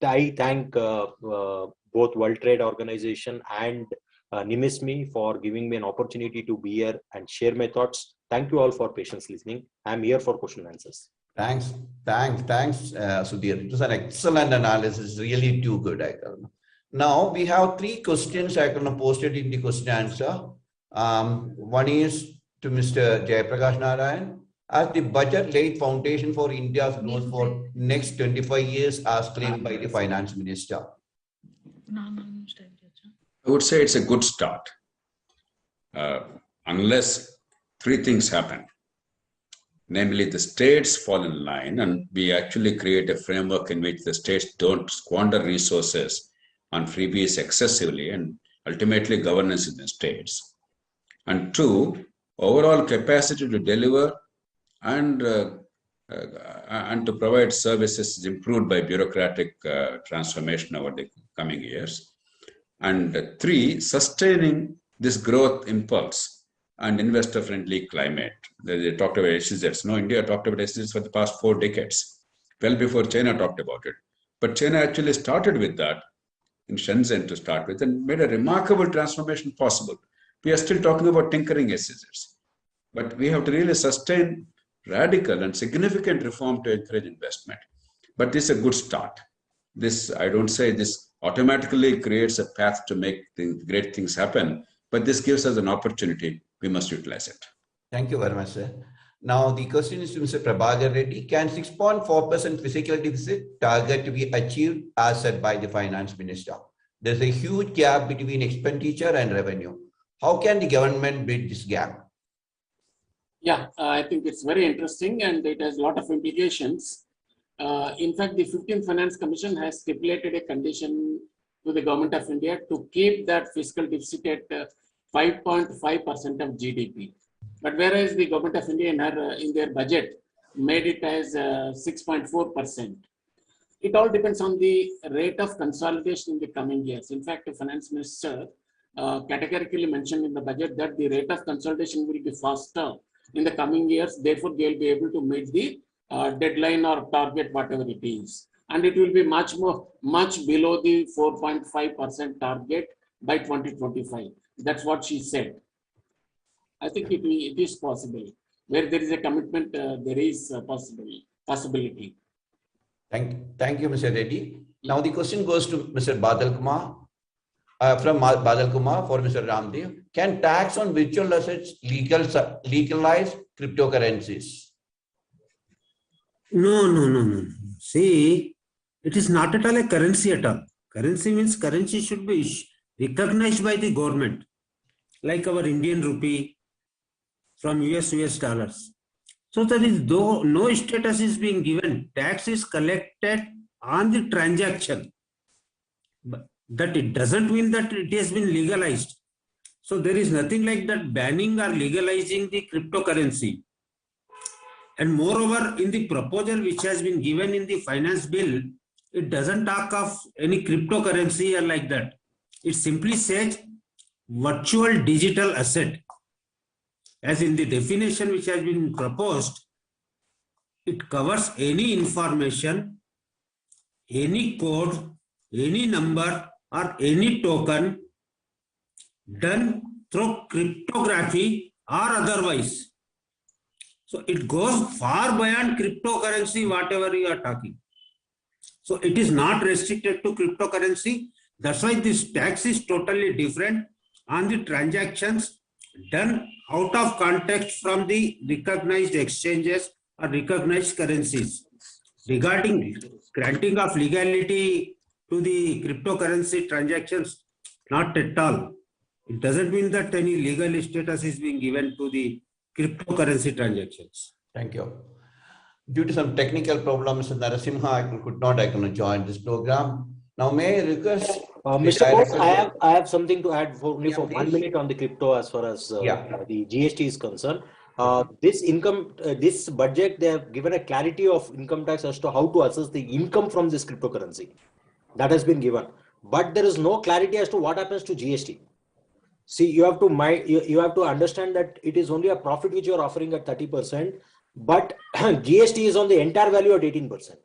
I thank both World Trade Organization and Msmes for giving me an opportunity to be here and share my thoughts. Thank you all for patience listening. I'm here for question and answers. Thanks, Sudhir. It was an excellent analysis, really too good. Now we have three questions I can posted in the question answer. One is to Mr. Jayaprakash Narayan. As the budget laid foundation for India's growth for next 25 years as claimed by the finance minister? I would say it's a good start. Unless three things happen. Namely, the states fall in line and we actually create a framework in which the states don't squander resources on freebies excessively and ultimately governance in the states. And two, overall capacity to deliver and to provide services is improved by bureaucratic transformation over the coming years. And three, sustaining this growth impulse and investor-friendly climate. They talked about SEZs. No, India talked about SEZs for the past 4 decades, well before China talked about it. But China actually started with that in Shenzhen to start with and made a remarkable transformation possible. We are still talking about tinkering SEZs. But we have to really sustain radical and significant reform to encourage investment. But this is a good start. This, I don't say this automatically creates a path to make great things happen, but this gives us an opportunity. We must utilize it. Thank you very much, sir. Now the question is to Mr. Prabhakar Reddy. Can 6.4% fiscal deficit target to be achieved as said by the finance minister? There's a huge gap between expenditure and revenue. How can the government bridge this gap? Yeah, I think it's very interesting and it has a lot of implications. In fact, the 15th Finance Commission has stipulated a condition to the Government of India to keep that fiscal deficit at 5.5% of GDP. But whereas the Government of India in their budget made it as 6.4%. It all depends on the rate of consolidation in the coming years. In fact, the Finance Minister categorically mentioned in the budget that the rate of consolidation will be faster in the coming years. Therefore, they will be able to meet the deadline or target, whatever it is. And it will be much below the 4.5% target by 2025. That's what she said. I think it is possible. Where there is a commitment, there is a possibility. Thank you, Mr. Reddy. Now the question goes to Mr. Badal Kumar. From Badal Kumar for Mr. Ramdev. Can tax on virtual assets legalize cryptocurrencies? No. See, it is not at all a currency at all. Currency means currency should be recognized by the government, like our Indian rupee from US dollars. So there is no status is being given. Tax is collected on the transaction. But that it doesn't mean that it has been legalized. So there is nothing like that banning or legalizing the cryptocurrency. And moreover, in the proposal which has been given in the finance bill, it doesn't talk of any cryptocurrency or like that. It simply says virtual digital asset. As in the definition which has been proposed, it covers any information, any code, any number, or any token done through cryptography or otherwise. So it goes far beyond cryptocurrency, whatever you are talking. So it is not restricted to cryptocurrency. That's why this tax is totally different on the transactions done out of context from the recognized exchanges or recognized currencies. Regarding granting of legality to the cryptocurrency transactions, not at all. It doesn't mean that any legal status is being given to the cryptocurrency transactions. Thank you. Due to some technical problems, Narasimha could not join this program. Now, may I request Mr. Bose, I have something to add for 1 minute on the crypto as far as the GST is concerned. This budget, they have given a clarity of income tax as to how to assess the income from this cryptocurrency. That has been given, but there is no clarity as to what happens to GST. See, you have to understand that it is only a profit which you are offering at 30%, but GST is on the entire value at 18%.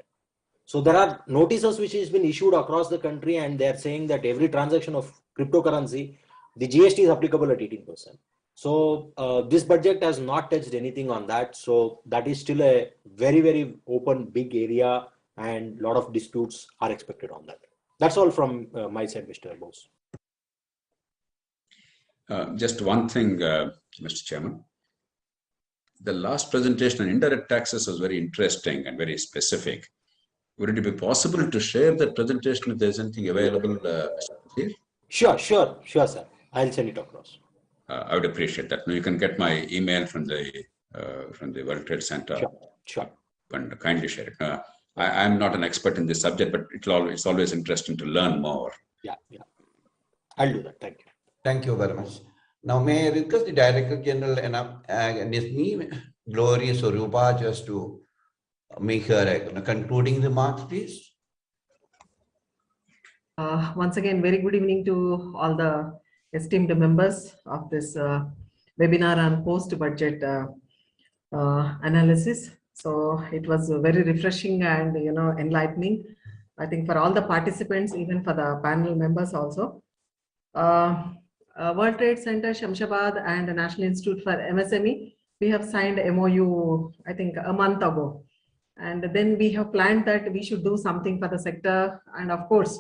So there are notices which has been issued across the country, and they are saying that every transaction of cryptocurrency, the GST is applicable at 18%. So this budget has not touched anything on that. So that is still a very, very open, big area, and a lot of disputes are expected on that. That's all from my side, Mr. Bose. Just one thing, Mr. Chairman. The last presentation on indirect taxes was very interesting and very specific. Would it be possible to share that presentation if there's anything available, Mr. Sure, sir. I'll send it across. I would appreciate that. Now you can get my email from the World Trade Center. Sure. And kindly share it. I'm not an expert in this subject, but it's always interesting to learn more. Yeah. I'll do that. Thank you. Thank you very much. Now, may I request the Director General Msmes, Gloria Sorupa, just to make her concluding remarks, please. Once again, very good evening to all the esteemed members of this webinar on post-budget analysis. So it was very refreshing and enlightening, I think, for all the participants, even for the panel members also. World Trade Center, Shamshabad, and the National Institute for MSME, we have signed MOU, I think, a month ago. And then we have planned that we should do something for the sector and, of course,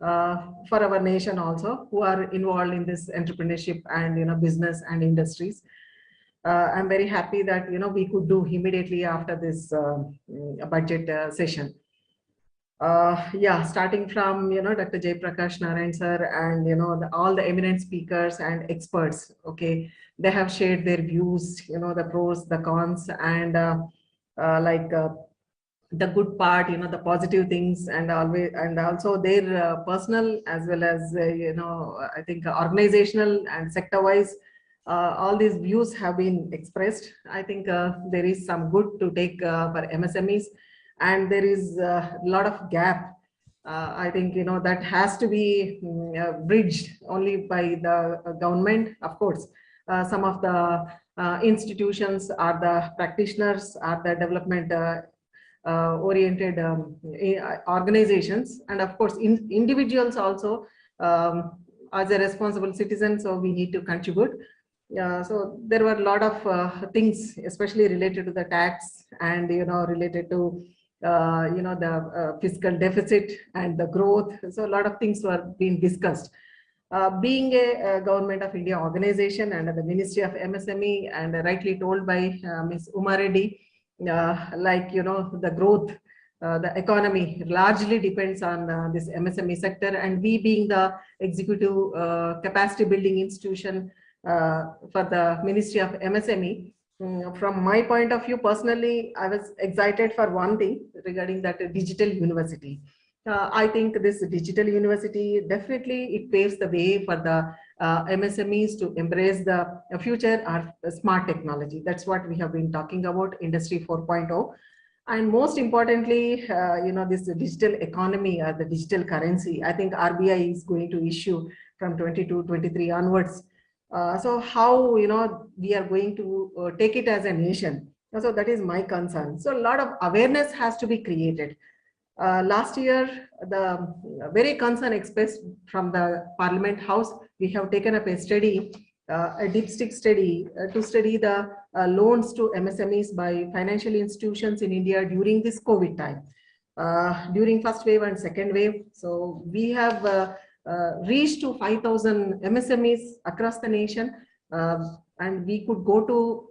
for our nation also, who are involved in this entrepreneurship and business and industries. I'm very happy that we could do immediately after this budget session. Starting from Dr. Jayaprakash Narayan sir and all the eminent speakers and experts. Okay, they have shared their views, the pros, the cons, and the good part, the positive things, and also their personal as well as I think organizational and sector wise. All these views have been expressed. I think there is some good to take for MSMEs. And there is a lot of gap. I think that has to be bridged only by the government. Of course, some of the institutions are the practitioners, are the development oriented organizations, and of course individuals also as a responsible citizen. So we need to contribute. So there were a lot of things, especially related to the tax and related to the fiscal deficit and the growth. So a lot of things were being discussed. Being a Government of India organization under the Ministry of MSME, and rightly told by Ms. Uma Reddy, like, the growth, the economy largely depends on this MSME sector, and we being the executive capacity building institution for the Ministry of MSME, from my point of view, personally, I was excited for one thing regarding that digital university. I think this digital university definitely it paves the way for the MSMEs to embrace the future of smart technology. That's what we have been talking about, Industry 4.0. And most importantly, this digital economy or the digital currency, I think RBI is going to issue from 22-23 onwards. So how, we are going to take it as a nation. So that is my concern. So a lot of awareness has to be created. Last year, the very concern expressed from the Parliament House, we have taken up a study, a dipstick study to study the loans to MSMEs by financial institutions in India during this COVID time, during first wave and second wave. So we have reached to 5,000 MSMEs across the nation, and we could go to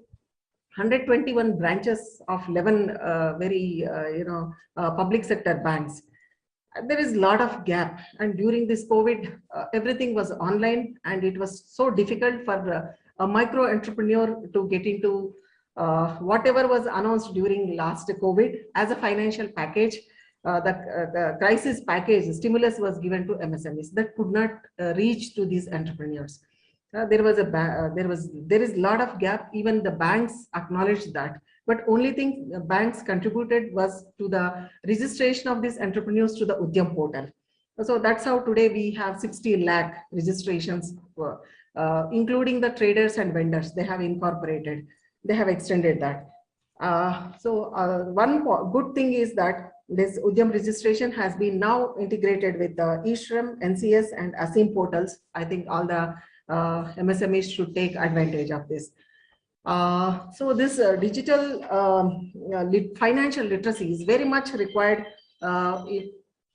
121 branches of 11 public sector banks. There is a lot of gap, and during this COVID, everything was online, and it was so difficult for a micro entrepreneur to get into whatever was announced during last COVID as a financial package. The crisis package stimulus was given to MSMEs that could not reach to these entrepreneurs. There is a lot of gap. Even the banks acknowledged that, but only thing the banks contributed was to the registration of these entrepreneurs to the Udyam portal. So that's how today we have 60 lakh registrations, including the traders and vendors. They have incorporated, they have extended that. One good thing is that this Udyam registration has been now integrated with the eShram, NCS, and ASIM portals. I think all the MSMEs should take advantage of this. So this digital financial literacy is very much required for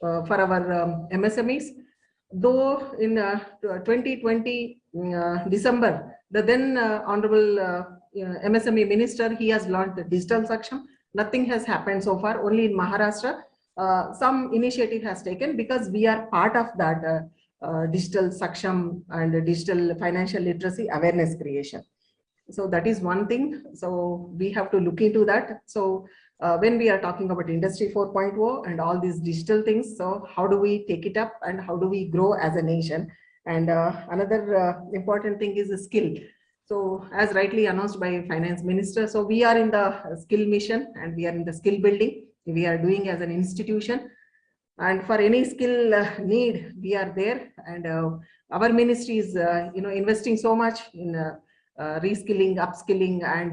our MSMEs. Though in 2020 December, the then Honorable MSME Minister, he has launched the digital Saksham. Nothing has happened so far. Only in Maharashtra, some initiative has taken, because we are part of that digital Saksham and digital financial literacy awareness creation. So that is one thing. So we have to look into that. So when we are talking about Industry 4.0 and all these digital things, so how do we take it up and how do we grow as a nation? And another important thing is the skill. So as rightly announced by Finance Minister, so we are in the skill mission and we are in the skill building. We are doing as an institution, and for any skill need, we are there. And our ministry is, investing so much in reskilling, upskilling, and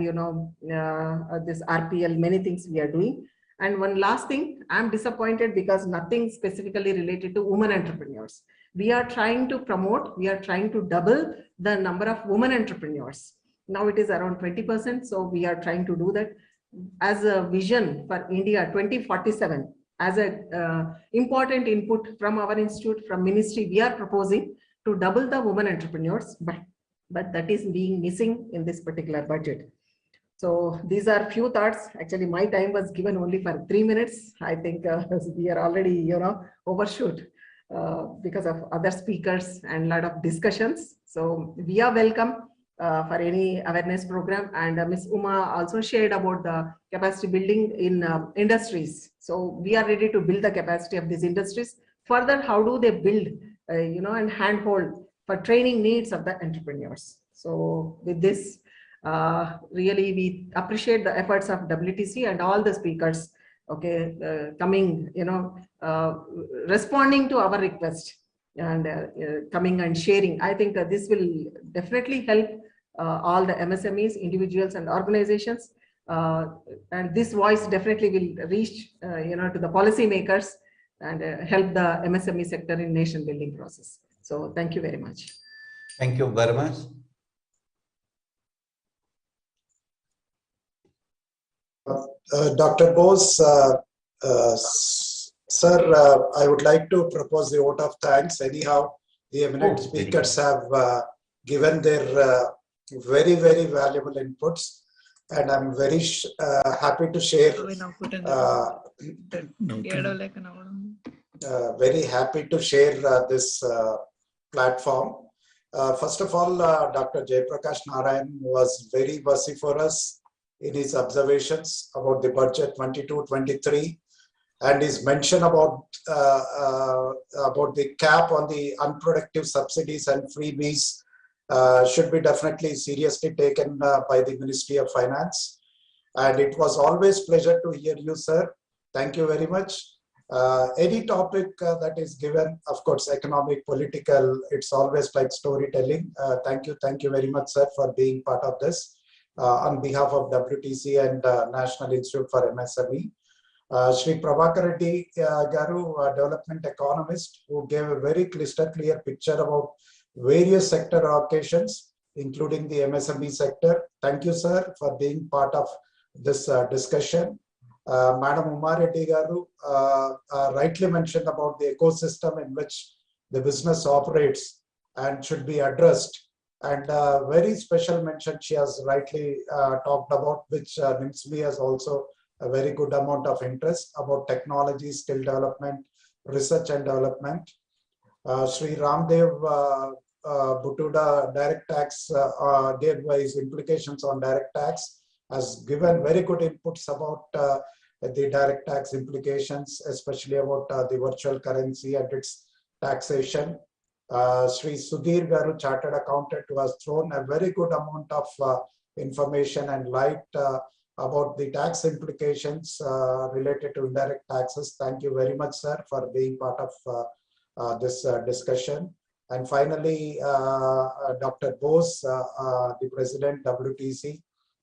this RPL, many things we are doing. And one last thing, I'm disappointed because nothing specifically related to women entrepreneurs. We are trying to promote, we are trying to double the number of women entrepreneurs. Now it is around 20%. So we are trying to do that as a vision for India 2047, as a important input from our institute, from ministry. We are proposing to double the women entrepreneurs, but that is being missing in this particular budget. So these are few thoughts. Actually, my time was given only for 3 minutes. I think we are already, overshoot because of other speakers and a lot of discussions. So we are welcome for any awareness program. And Ms. Uma also shared about the capacity building in industries. So we are ready to build the capacity of these industries. Further, how do they build, and handhold for training needs of the entrepreneurs. So with this, really we appreciate the efforts of WTC and all the speakers, coming, responding to our request and coming and sharing. I think this will definitely help all the MSMEs, individuals and organizations. And this voice definitely will reach, to the policymakers and help the MSME sector in nation building process. So thank you very much. Thank you very much. Dr. Bose, sir, I would like to propose the vote of thanks. Anyhow, The eminent speakers have given their very, very valuable inputs. And I'm very happy to share, very happy to share this platform. First of all, Dr. Jayaprakash Narayan was very vociferous in his observations about the budget 22-23, and his mention about the cap on the unproductive subsidies and freebies should be definitely seriously taken by the Ministry of Finance. And it was always pleasure to hear you, sir. Thank you very much. Any topic that is given, of course, economic, political, it's always like storytelling. Thank you very much, sir, for being part of this on behalf of WTC and National Institute for MSME. Shri Prabhakar Reddy Garu, development economist, who gave a very crystal clear picture about various sector allocations, including the MSME sector. Thank you, sir, for being part of this discussion. Madam Uma Reddy Garu rightly mentioned about the ecosystem in which the business operates and should be addressed. And very special mention she has rightly talked about, which Msmes has also a very good amount of interest about technology, skill development, research and development. Sri Ramdev Butuda, direct tax, gave his implications on direct tax, has given very good inputs about the direct tax implications, especially about the virtual currency and its taxation. Sri Sudhir Garu, chartered accountant, who has thrown a very good amount of information and light about the tax implications related to indirect taxes. Thank you very much, sir, for being part of this discussion. And finally, Dr. Bose, the President, WTC,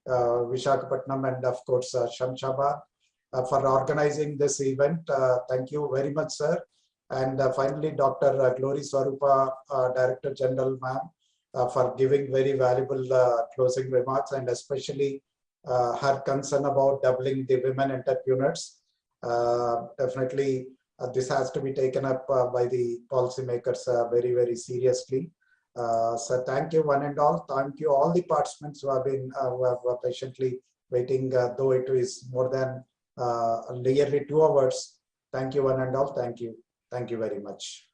Visakhapatnam, and of course, Shamshabad, for organizing this event. Thank you very much, sir. And finally, Dr. Glory Swarupa, Director General, ma'am, for giving very valuable closing remarks, and especially her concern about doubling the women entrepreneurs. Definitely, this has to be taken up by the policymakers very, very seriously. So thank you one and all. Thank you all the participants who have been patiently waiting, though it is more than nearly 2 hours. Thank you one and all. Thank you. Thank you very much.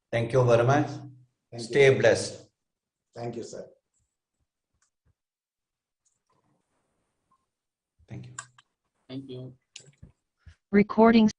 Thank you very much. Stay blessed. Thank you, sir. Thank you. Thank you. Recording